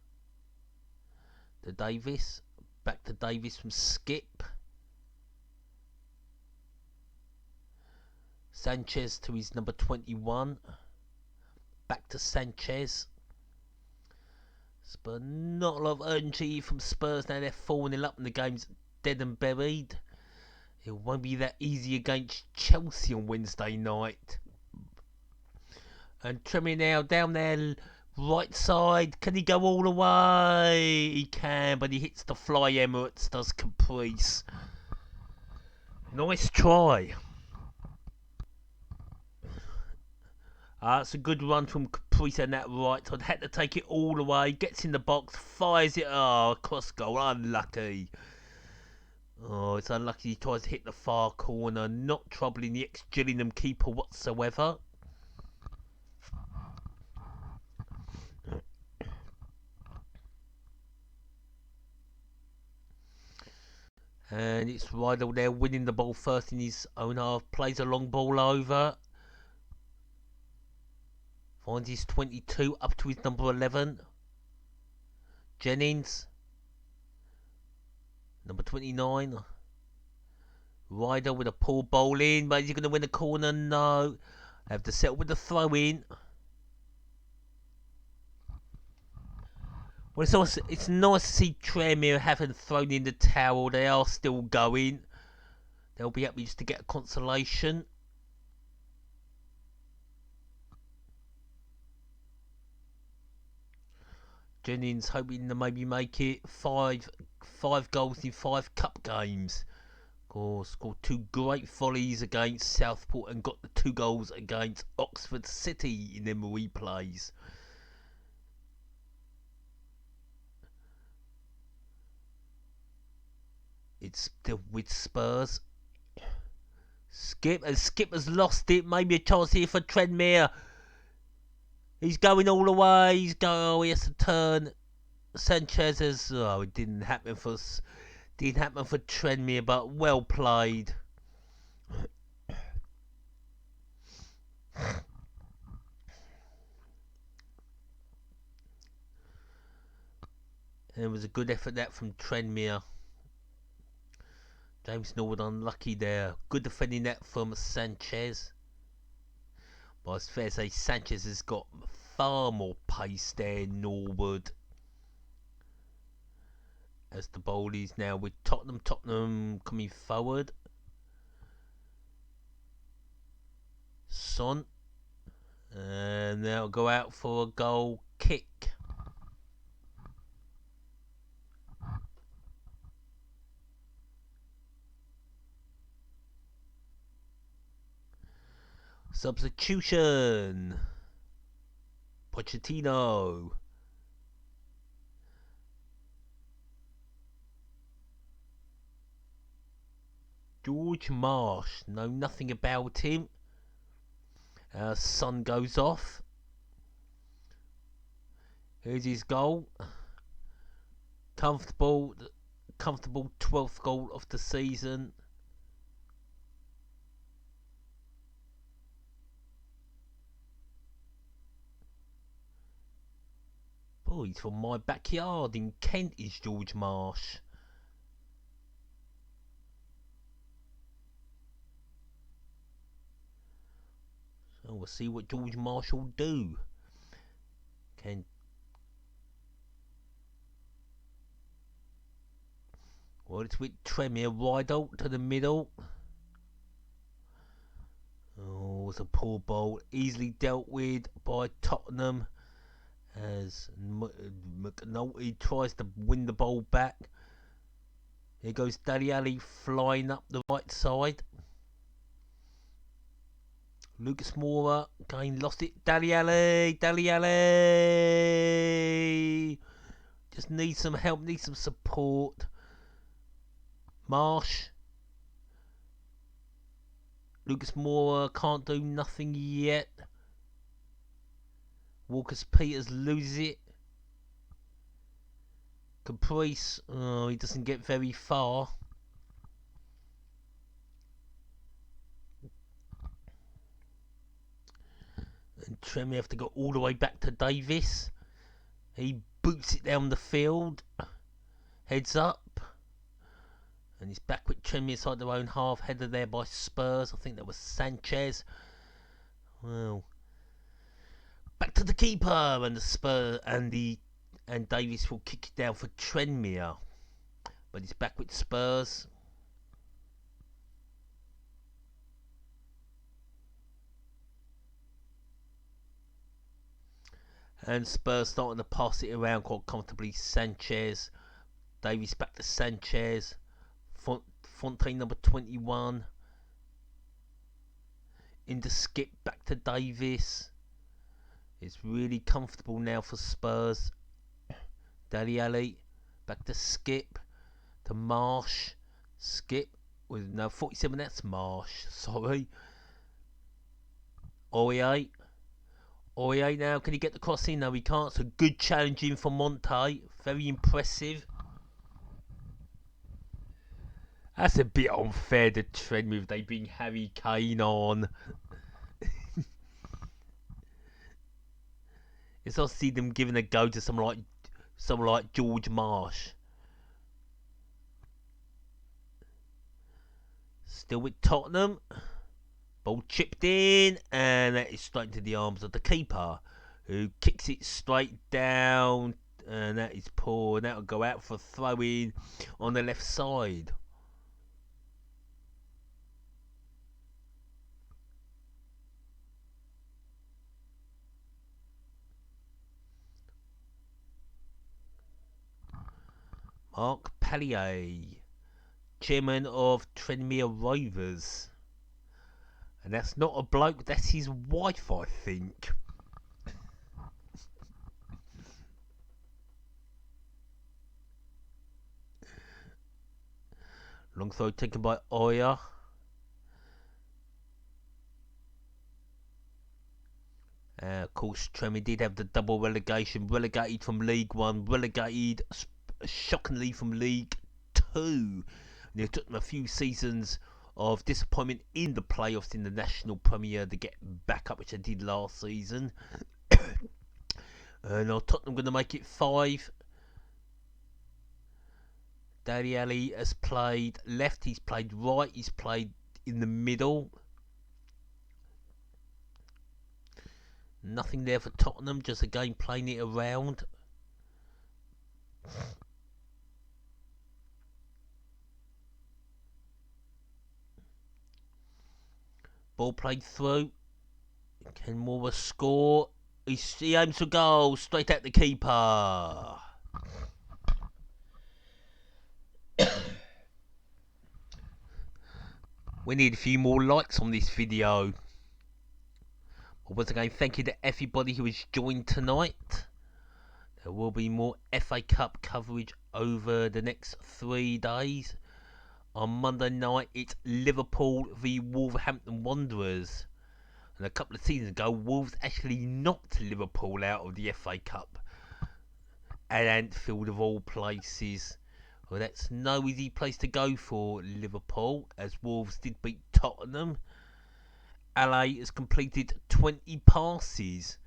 to Davis. Back to Davis from Skip. Sánchez to his number 21. Back to Sánchez. Spurs, not a lot of urgency from Spurs now. They're 4-0 up and the game's dead and buried. It won't be that easy against Chelsea on Wednesday night. And Tranmere now down there, right side. Can he go all the way? He can, but he hits the fly Emirates, does Caprice. Nice try. It's a good run from Caprice on that right side. Had to take it all the way. Gets in the box, fires it. Oh, cross goal. Unlucky. Oh, it's unlucky he tries to hit the far corner. Not troubling the ex-Gillingham keeper whatsoever. And it's Rydell there winning the ball first in his own half. Plays a long ball over. Finds his 22 up to his number 11. Jennings. Number 29. Rydell with a poor bowl in. But is he going to win the corner? No. Have to settle with the throw in. Well, it's nice to see Tranmere haven't thrown in the towel. They are still going. They'll be happy just to get a consolation. Jennings hoping to maybe make it five goals in 5 cup games. Of course, scored 2 great volleys against Southport and got the 2 goals against Oxford City in them replays. It's still with Spurs. Skip has lost it. Maybe a chance here for Tranmere. He's going all the way. He has to turn. Sánchez has. Oh, it didn't happen for Tranmere, but well played. And it was a good effort that from Tranmere. James Norwood unlucky there. Good defending that from Sánchez. But it's fair to say Sánchez has got far more pace there, Norwood. As the ball is now with Tottenham. Tottenham coming forward. Son. And they'll go out for a goal kick. Substitution. Pochettino. George Marsh. Know nothing about him. Son goes off. Here's his goal. Comfortable 12th goal of the season. Oh, he's from my backyard in Kent, is George Marsh. So we'll see what George Marsh will do. Well, it's with Tranmere. Rydell to the middle. Oh, it's a poor ball. Easily dealt with by Tottenham. As McNulty tries to win the ball back. Here goes Dele Alli flying up the right side. Lucas Moura again lost it. Dele Alli. Just needs some help, needs some support. Marsh. Lucas Moura can't do nothing yet. Walker-Peters loses it. Caprice, he doesn't get very far. And Tranmere have to go all the way back to Davis. He boots it down the field. Heads up. And he's back with Tranmere inside their own half. Headed there by Spurs. I think that was Sánchez. Well, back to the keeper. And the Spurs and Davis will kick it down for Tranmere. But he's back with Spurs. And Spurs starting to pass it around quite comfortably. Sánchez. Davies back to Sánchez. Fontaine number 21. Into skip back to Davis. It's really comfortable now for Spurs. Dele Alli. Back to Skip. To Marsh. Skip. With no 47. That's Marsh. Sorry. Aurier. Aurier now, can he get the cross in? No, he can't. So good challenging for Monte. Very impressive. That's a bit unfair to Tranmere if they bring Harry Kane on. It's not see them giving a go to someone like George Marsh. Still with Tottenham. Ball chipped in, and that is straight into the arms of the keeper, who kicks it straight down, and that is poor, and that will go out for throw-in on the left side. Mark Pallier, chairman of Tranmere Rovers. And that's not a bloke, that's his wife, I think. Long throw taken by Oya. Of course, Tranmere did have the double relegation. Relegated from League 1. Relegated, shockingly, from League 2. And it took them a few seasons of disappointment in the playoffs in the National Premier to get back up, which they did last season. And Tottenham going to make it 5. Dele Alli has played left, he's played right, he's played in the middle. Nothing there for Tottenham, just again playing it around. Ball played through. Can Moore score? He aims for goal, straight at the keeper. We need a few more likes on this video. But once again, thank you to everybody who has joined tonight. There will be more FA Cup coverage over the next 3 days. On Monday night, it's Liverpool v Wolverhampton Wanderers. And a couple of seasons ago, Wolves actually knocked Liverpool out of the FA Cup at Anfield, of all places. Well, that's no easy place to go for Liverpool, as Wolves did beat Tottenham. LA has completed 20 passes.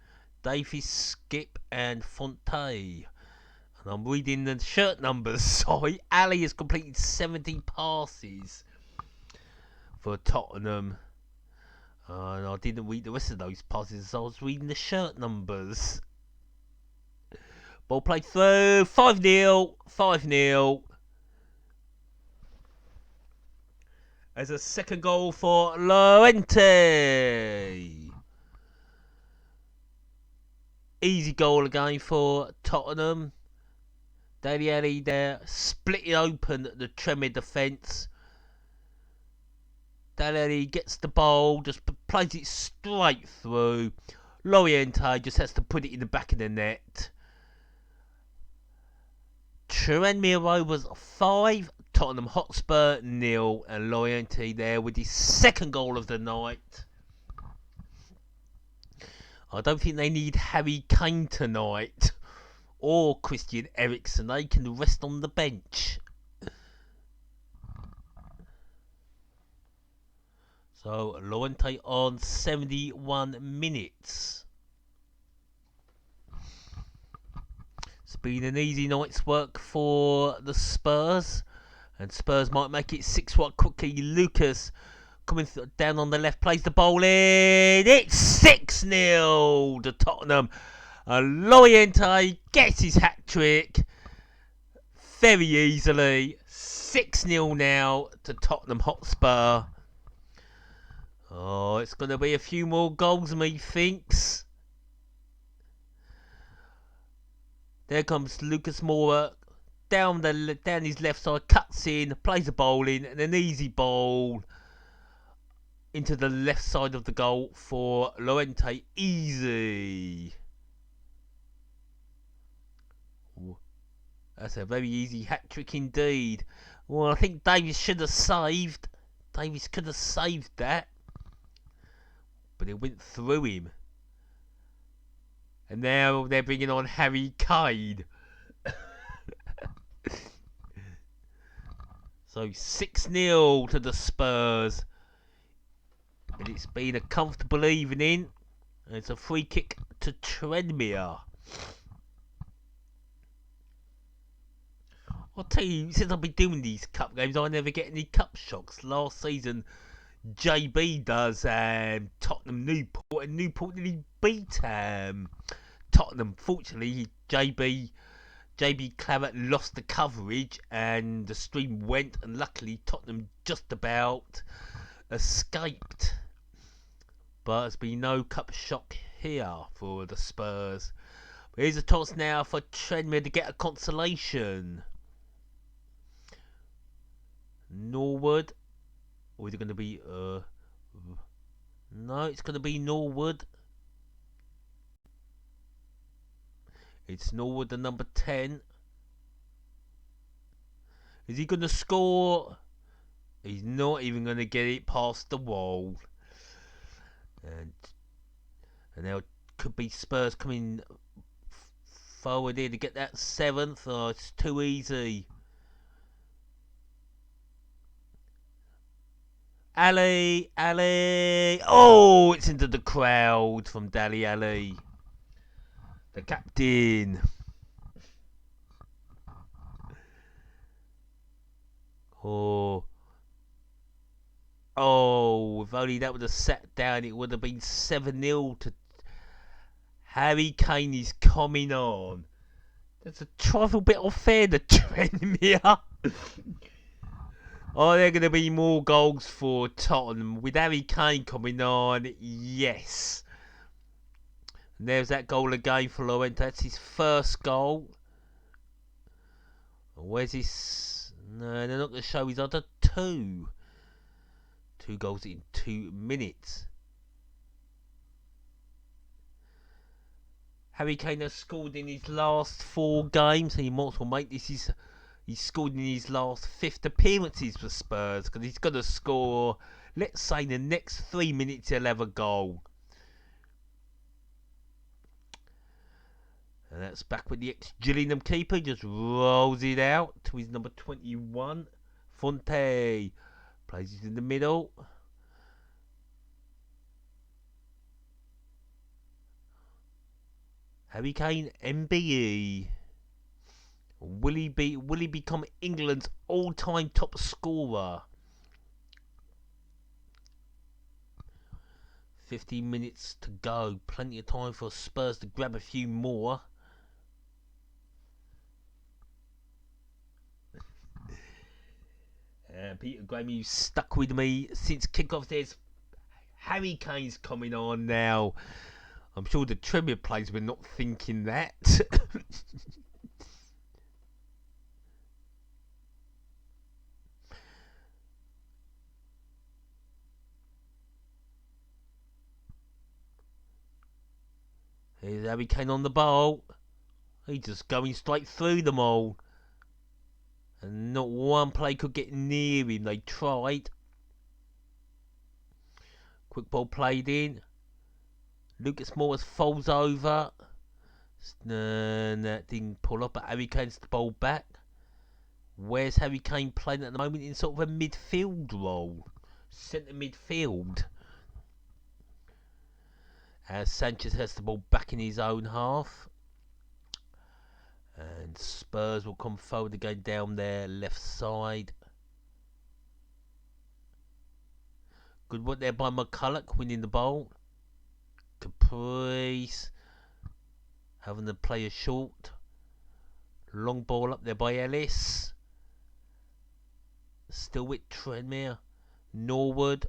Davies, Skip and Fontaine. And I'm reading the shirt numbers, sorry. Ali has completed 70 passes for Tottenham. And I didn't read the rest of those passes, so I was reading the shirt numbers. Ball played through. 5-0. 5-0. As a second goal for Llorente. Easy goal again for Tottenham. Dele Alli there, splitting open the Tranmere defence. Dele Alli gets the ball, just plays it straight through. Llorente just has to put it in the back of the net. Tranmere Rovers 5, Tottenham Hotspur 0, and Llorente there with his second goal of the night. I don't think they need Harry Kane tonight, or Christian Eriksen. They can rest on the bench. So Llorente on 71 minutes. been an easy night's work for the Spurs. And Spurs might make it 6-1 quickly. Lucas coming down on the left, plays the ball in. It's 6-0 to Tottenham. Loriente gets his hat-trick very easily. 6-0 now to Tottenham Hotspur. Oh, it's going to be a few more goals, methinks. There comes Lucas Moura down his left side, cuts in, plays the ball in, and an easy ball into the left side of the goal for Loriente. Easy. That's a very easy hat-trick indeed. Well, I think Davies should have saved. Davies could have saved that. But it went through him. And now they're bringing on Harry Kane. So 6-0 to the Spurs. And it's been a comfortable evening. And it's a free kick to Tranmere. I'll tell you, since I've been doing these cup games, I never get any cup shocks. Last season, JB does Tottenham Newport, and Newport nearly beat Tottenham. Fortunately, JB Claret lost the coverage, and the stream went, and luckily Tottenham just about escaped. But there's been no cup shock here for the Spurs. But here's a toss now for Tranmere to get a consolation. Norwood, or is it going to be no, it's going to be Norwood. It's Norwood, the number 10. Is he going to score? He's not even going to get it past the wall. And now it could be Spurs coming forward here to get that 7th. Oh, it's too easy. Ali. Oh, it's into the crowd from Dali Ali, the captain. Oh, if only that would have sat down, it would have been 7-0 to Harry Kane is coming on. That's a trifle bit unfair, the Tranmere. Are there going to be more goals for Tottenham with Harry Kane coming on? Yes. And there's that goal again for Loriente. That's his first goal. Where's his... No, they're not going to show his other 2. 2 goals in 2 minutes. Harry Kane has scored in his last 4 games. So he might as well make this his... He's scored in his last 5th appearances for Spurs, because he's going to score, let's say, in the next 3 minutes he'll have a goal. And that's back with the ex-Gillingham keeper. He just rolls it out to his number 21, Fonte. Plays it in the middle. Harry Kane, MBE. Will he become England's all-time top scorer? 15 minutes to go. Plenty of time for Spurs to grab a few more. Peter Graham, you stuck with me since kickoff. There's Harry Kane's coming on now. I'm sure the Tranmere players were not thinking that. Here's Harry Kane on the ball. He's just going straight through them all. And not one play could get near him. They tried. Quick ball played in. Lucas Moura falls over. That didn't pull up, but Harry Kane's the ball back. Where's Harry Kane playing at the moment? In sort of a midfield role. Centre midfield. As Sánchez has the ball back in his own half. And Spurs will come forward again down their left side. Good work there by McCulloch, winning the ball. Caprice having the player short. Long ball up there by Ellis. Still with Tranmere. Norwood.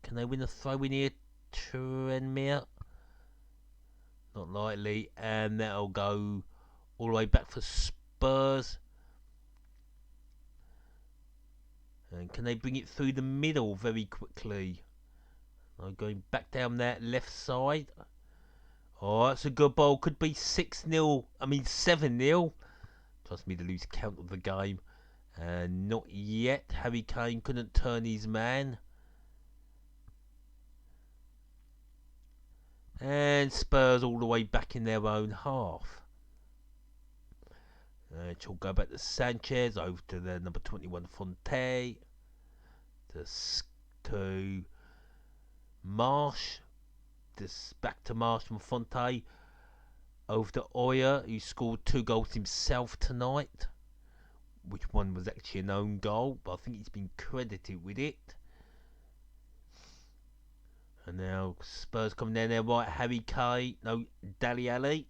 Can they win a throw in here? Tranmere. Not likely. And that'll go all the way back for Spurs. And can they bring it through the middle very quickly? I'm going back down that left side. Oh, that's a good ball. Could be 6-0. I mean 7-0. Trust me to lose count of the game. And not yet. Harry Kane couldn't turn his man. And Spurs all the way back in their own half. And she'll go back to Sánchez. Over to the number 21 Fonte. To Marsh. This back to Marsh from Fonte. Over to Oyer, who scored 2 goals himself tonight. Which one was actually an own goal, but I think he's been credited with it. And now Spurs coming down there, right? Harry Kane, no, Dali Ali.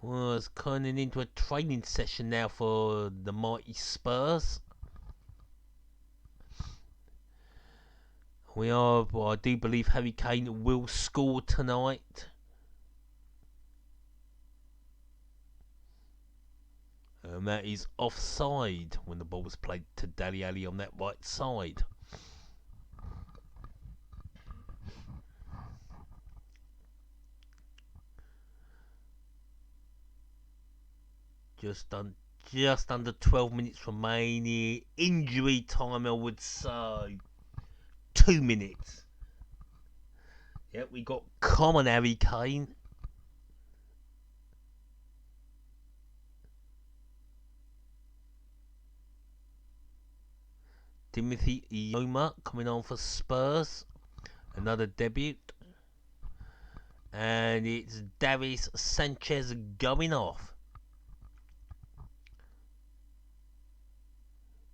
Well, it's kind of into a training session now for the mighty Spurs. Well, I do believe Harry Kane will score tonight. And that is offside when the ball was played to Dali Ali on that right side. Just under 12 minutes remaining. Injury time, I would say. 2 minutes. Yep, we got common Harry Kane. Timothy Ioma coming on for Spurs. Another debut. And it's Davis Sanchez going off.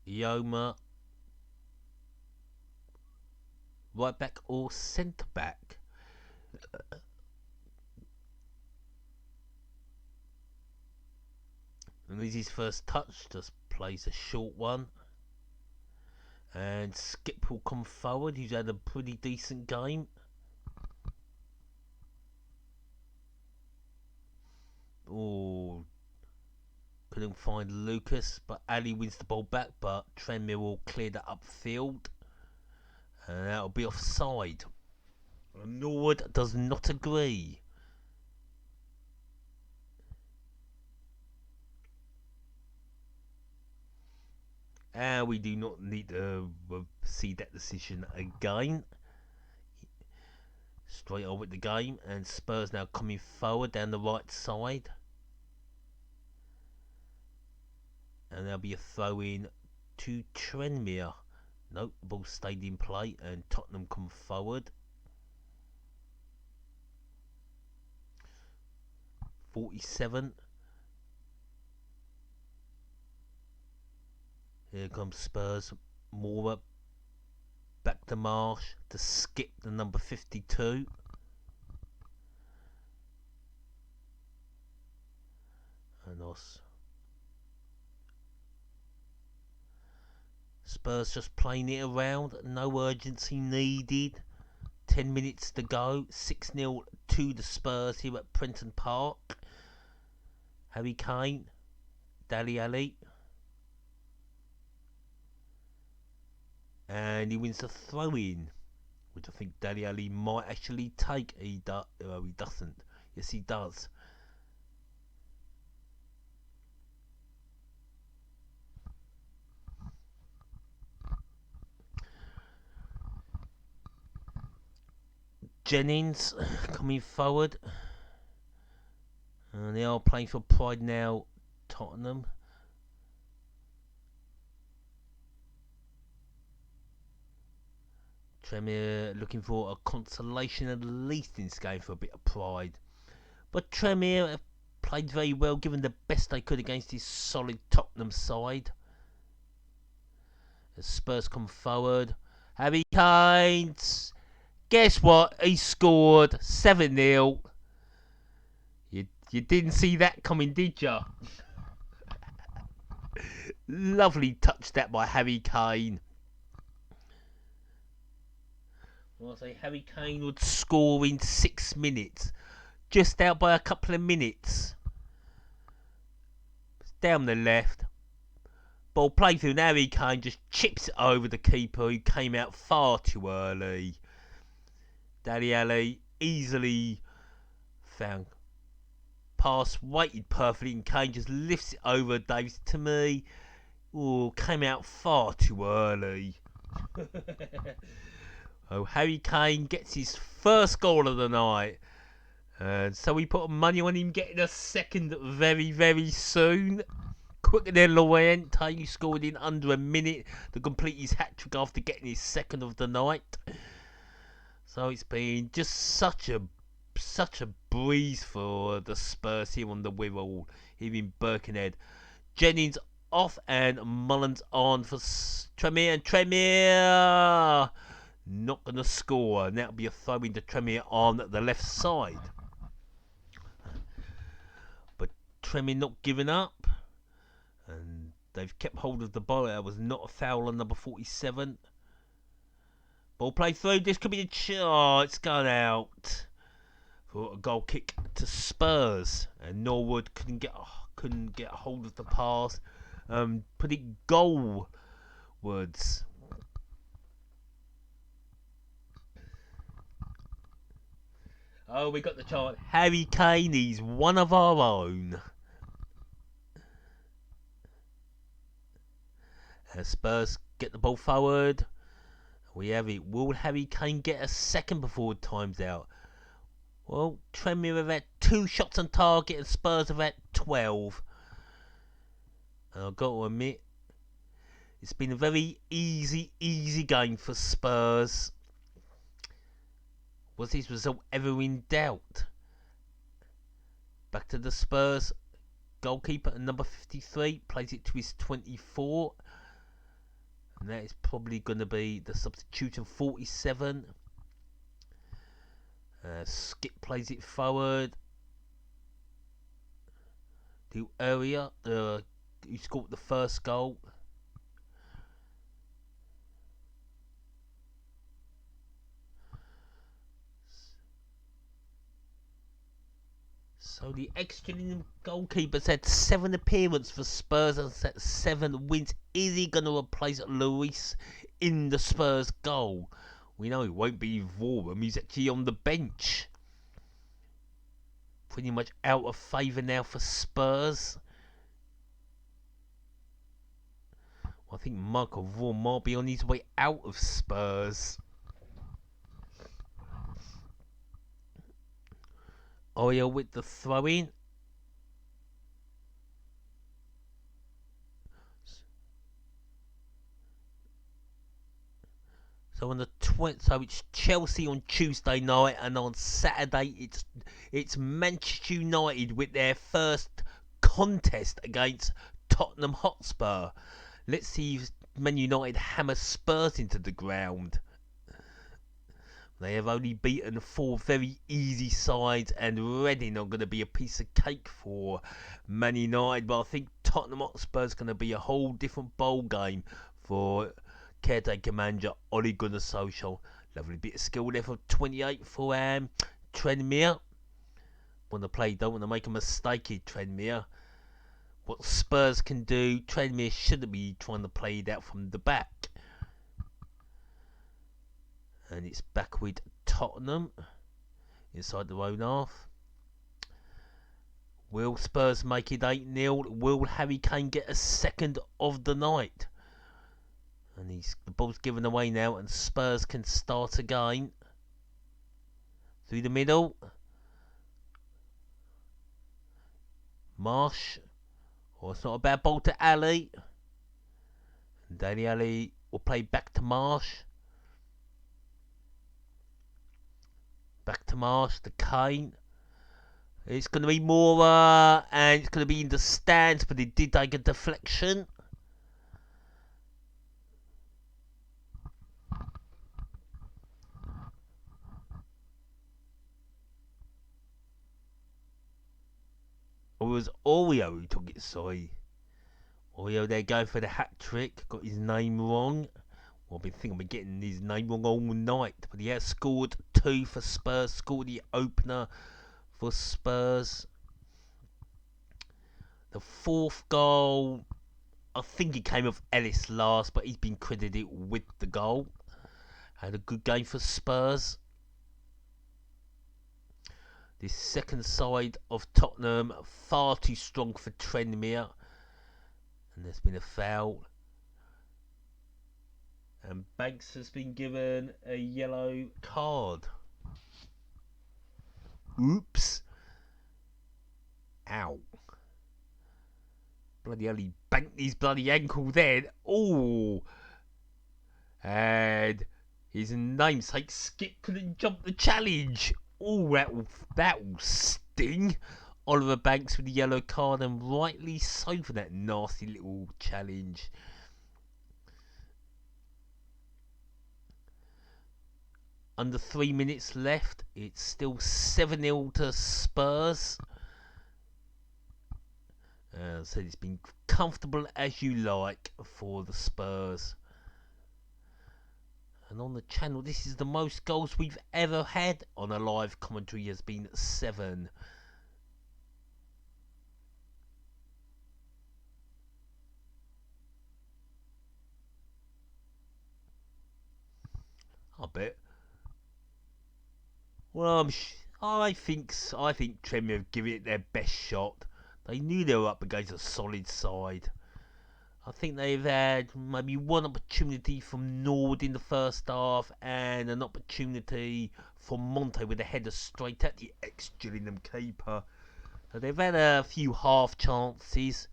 Ioma. Right back or centre back. And this is his first touch. Just plays a short one. And Skip will come forward. He's had a pretty decent game. Oh, couldn't find Lucas, but Ali wins the ball back. But Tranmere will clear that upfield. And that'll be offside. Norwood does not agree. And we do not need to see that decision again. Straight on with the game. And Spurs now coming forward down the right side. And there'll be a throw in to Tranmere. Nope, the ball stayed in play and Tottenham come forward. 47. Here comes Spurs. Moore back to Marsh to Skip the number 52. And us. Spurs just playing it around. No urgency needed. 10 minutes to go. 6-0 to the Spurs here at Prenton Park. Harry Kane. Dali Ali. And he wins the throw-in, which I think Dali Ali might actually take. He doesn't. Yes, he does. Jennings coming forward. And they are playing for pride now, Tottenham. Tranmere looking for a consolation at least in this game for a bit of pride. But Tranmere have played very well, given the best they could against this solid Tottenham side. As Spurs come forward, Harry Kane, guess what? He scored 7-0. You didn't see that coming, did you? Lovely touch that by Harry Kane. Well, I say Harry Kane would score in 6 minutes. Just out by a couple of minutes. Down the left. Ball played through, and Harry Kane just chips it over the keeper, who came out far too early. Dele Alli easily found pass, waited perfectly, and Kane just lifts it over Davies. To me, came out far too early. Oh, Harry Kane gets his first goal of the night. And so we put money on him getting a second very, very soon. Quicker than Llorente, who scored in under a minute to complete his hat-trick after getting his second of the night. So it's been just such a breeze for the Spurs here on the Wirral, here in Birkenhead. Jennings off and Mullins on for Tranmere, and Tranmere not going to score, and that'll be a throw into Tranmere on the left side. But Tranmere not giving up, and they've kept hold of the ball. That was not a foul on number 47. Ball play through. This could be a it's gone out for a goal kick to Spurs, and Norwood couldn't get hold of the pass. Put it goalwards. Oh, we got the chant. Harry Kane, he's one of our own. As Spurs get the ball forward, we have it. Will Harry Kane get a second before time's out? Well, Tranmere have had 2 shots on target, and Spurs have had 12. And I've got to admit, it's been a very easy game for Spurs. Was this result ever in doubt? Back to the Spurs. Goalkeeper at number 53 plays it to his 24. And that is probably going to be the substitution 47. Skip plays it forward to Area, who scored the first goal. So the ex-Chilean goalkeeper's had 7 appearances for Spurs and set 7 wins. Is he going to replace Luis in the Spurs goal? We know he won't be Vorm. He's actually on the bench. Pretty much out of favour now for Spurs. Well, I think Michael Vorm might be on his way out of Spurs. Oil with the throw-in. So on the so it's Chelsea on Tuesday night, and on Saturday it's Manchester United with their first contest against Tottenham Hotspur. Let's see if Man United hammer Spurs into the ground. They have only beaten 4 very easy sides, and Reading are going to be a piece of cake for Man United. But I think Tottenham Hotspur is going to be a whole different ball game for caretaker manager Ole Gunnar Solskjaer. Lovely bit of skill there for 28 for Tranmere. Want to play, don't want to make a mistake here, Tranmere. What Spurs can do, Tranmere shouldn't be trying to play it out from the back. And it's back with Tottenham inside the own half. Will Spurs make it 8-0? Will Harry Kane get a second of the night? And the ball's given away now, and Spurs can start again. Through the middle. Marsh. Oh, it's not a bad ball to Ali. And Dele Alli will play back to Marsh. back to Marsh, to Kane. It's going to be more, and it's going to be in the stands, but it did take a deflection. Or it was Oreo who took it, sorry. Oreo there going for the hat trick, got his name wrong. Well, I've been thinking I've been getting his name wrong all night, but he has scored 2 for Spurs, scored the opener for Spurs. The 4th goal, I think he came off Ellis last, but he's been credited with the goal. Had a good game for Spurs. This second side of Tottenham, far too strong for Tranmere. And there's been a foul. And Banks has been given a yellow card. Oops. Ow. Bloody hell, he banked his bloody ankle then. Oh. And his namesake Skip couldn't jump the challenge. Oh, that'll sting. Oliver Banks with the yellow card, and rightly so for that nasty little challenge. Under 3 minutes left. It's still 7-0 to Spurs. So it's been comfortable as you like for the Spurs. And on the channel, this is the most goals we've ever had on a live commentary, has been 7. I bet. Well, I think Tranmere have given it their best shot. They knew they were up against a solid side. I think they've had maybe one opportunity from Nord in the first half and an opportunity from Monte with a header straight at the ex-Gillingham keeper. So they've had a few half chances.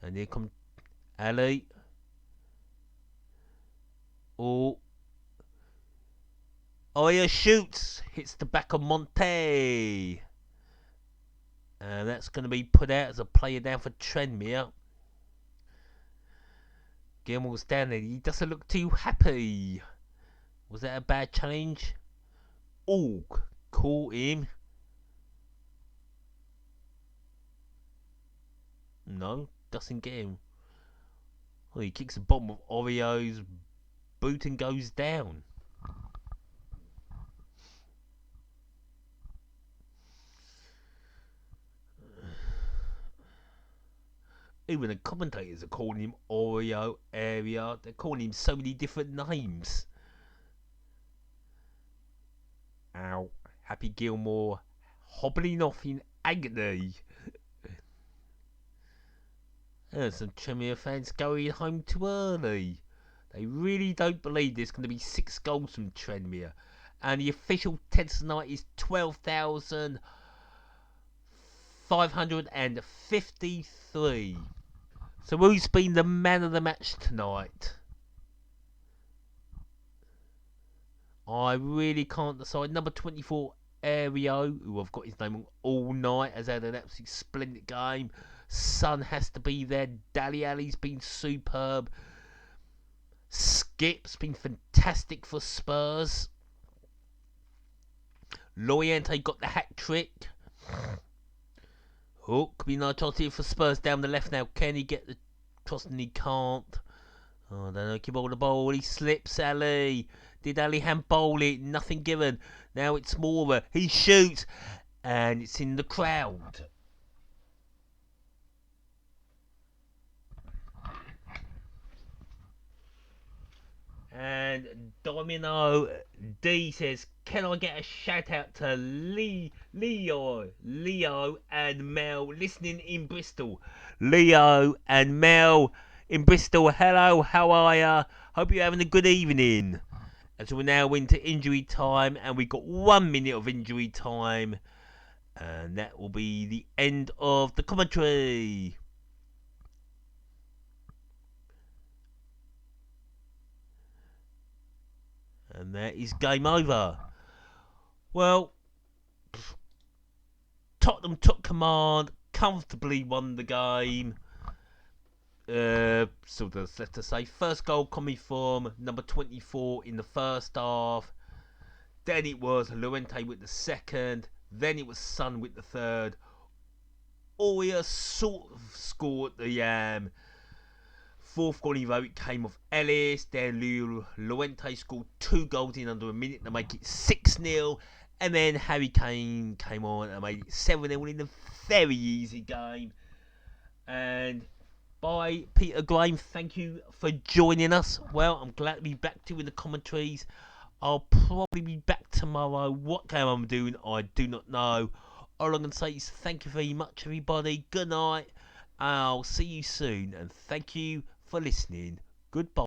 And here comes Ali. Oh, Oya shoots, hits the back of Monte. And that's going to be put out as a player down for Tranmere. Gilmore's down there. He doesn't look too happy. Was that a bad challenge? Oh, caught him. No, doesn't get him. Well, he kicks the bottom of Oreo's boot and goes down. Even the commentators are calling him Oreo area. They're calling him so many different names. Ow. Happy Gilmore hobbling off in agony. And some Tranmere fans going home too early. They really don't believe there's going to be 6 goals from Tranmere. And the official test tonight is 12,553. So who's been the man of the match tonight? I really can't decide. Number 24, Ario, who I've got his name on all night, has had an absolutely splendid game. Son has to be there. Dali Ali's been superb. Skip's been fantastic for Spurs. Loriente got the hat trick. Hook could be no chance here for Spurs down the left now. Can he get the cross? And he can't. Oh, I don't know. Give all the ball. He slips, Ali. Did Ali handball it? Nothing given. Now it's Mora. He shoots. And it's in the crowd. And Domino D says, can I get a shout out to Leo and Mel listening in Bristol? Leo and Mel in Bristol, hello, how are ya? Hope you're having a good evening. As we're now into injury time, and we've got 1 minute of injury time, and that will be the end of the commentary. And that is game over. Well, Tottenham took command, comfortably won the game. So let's say first goal coming from number 24 in the first half. Then it was Llorente with the second. Then it was Son with the third. Oya sort of scored the fourth goal in a row. It came off Ellis. Then Llorente scored 2 goals in under a minute to make it 6-0. And then Harry Kane came on and made it 7-0 in a very easy game. And by Peter Graham, thank you for joining us. Well, I'm glad to be back to you in the commentaries. I'll probably be back tomorrow. What game I'm doing, I do not know. All I'm going to say is thank you very much, everybody. Good night. I'll see you soon. And thank you for listening. Goodbye.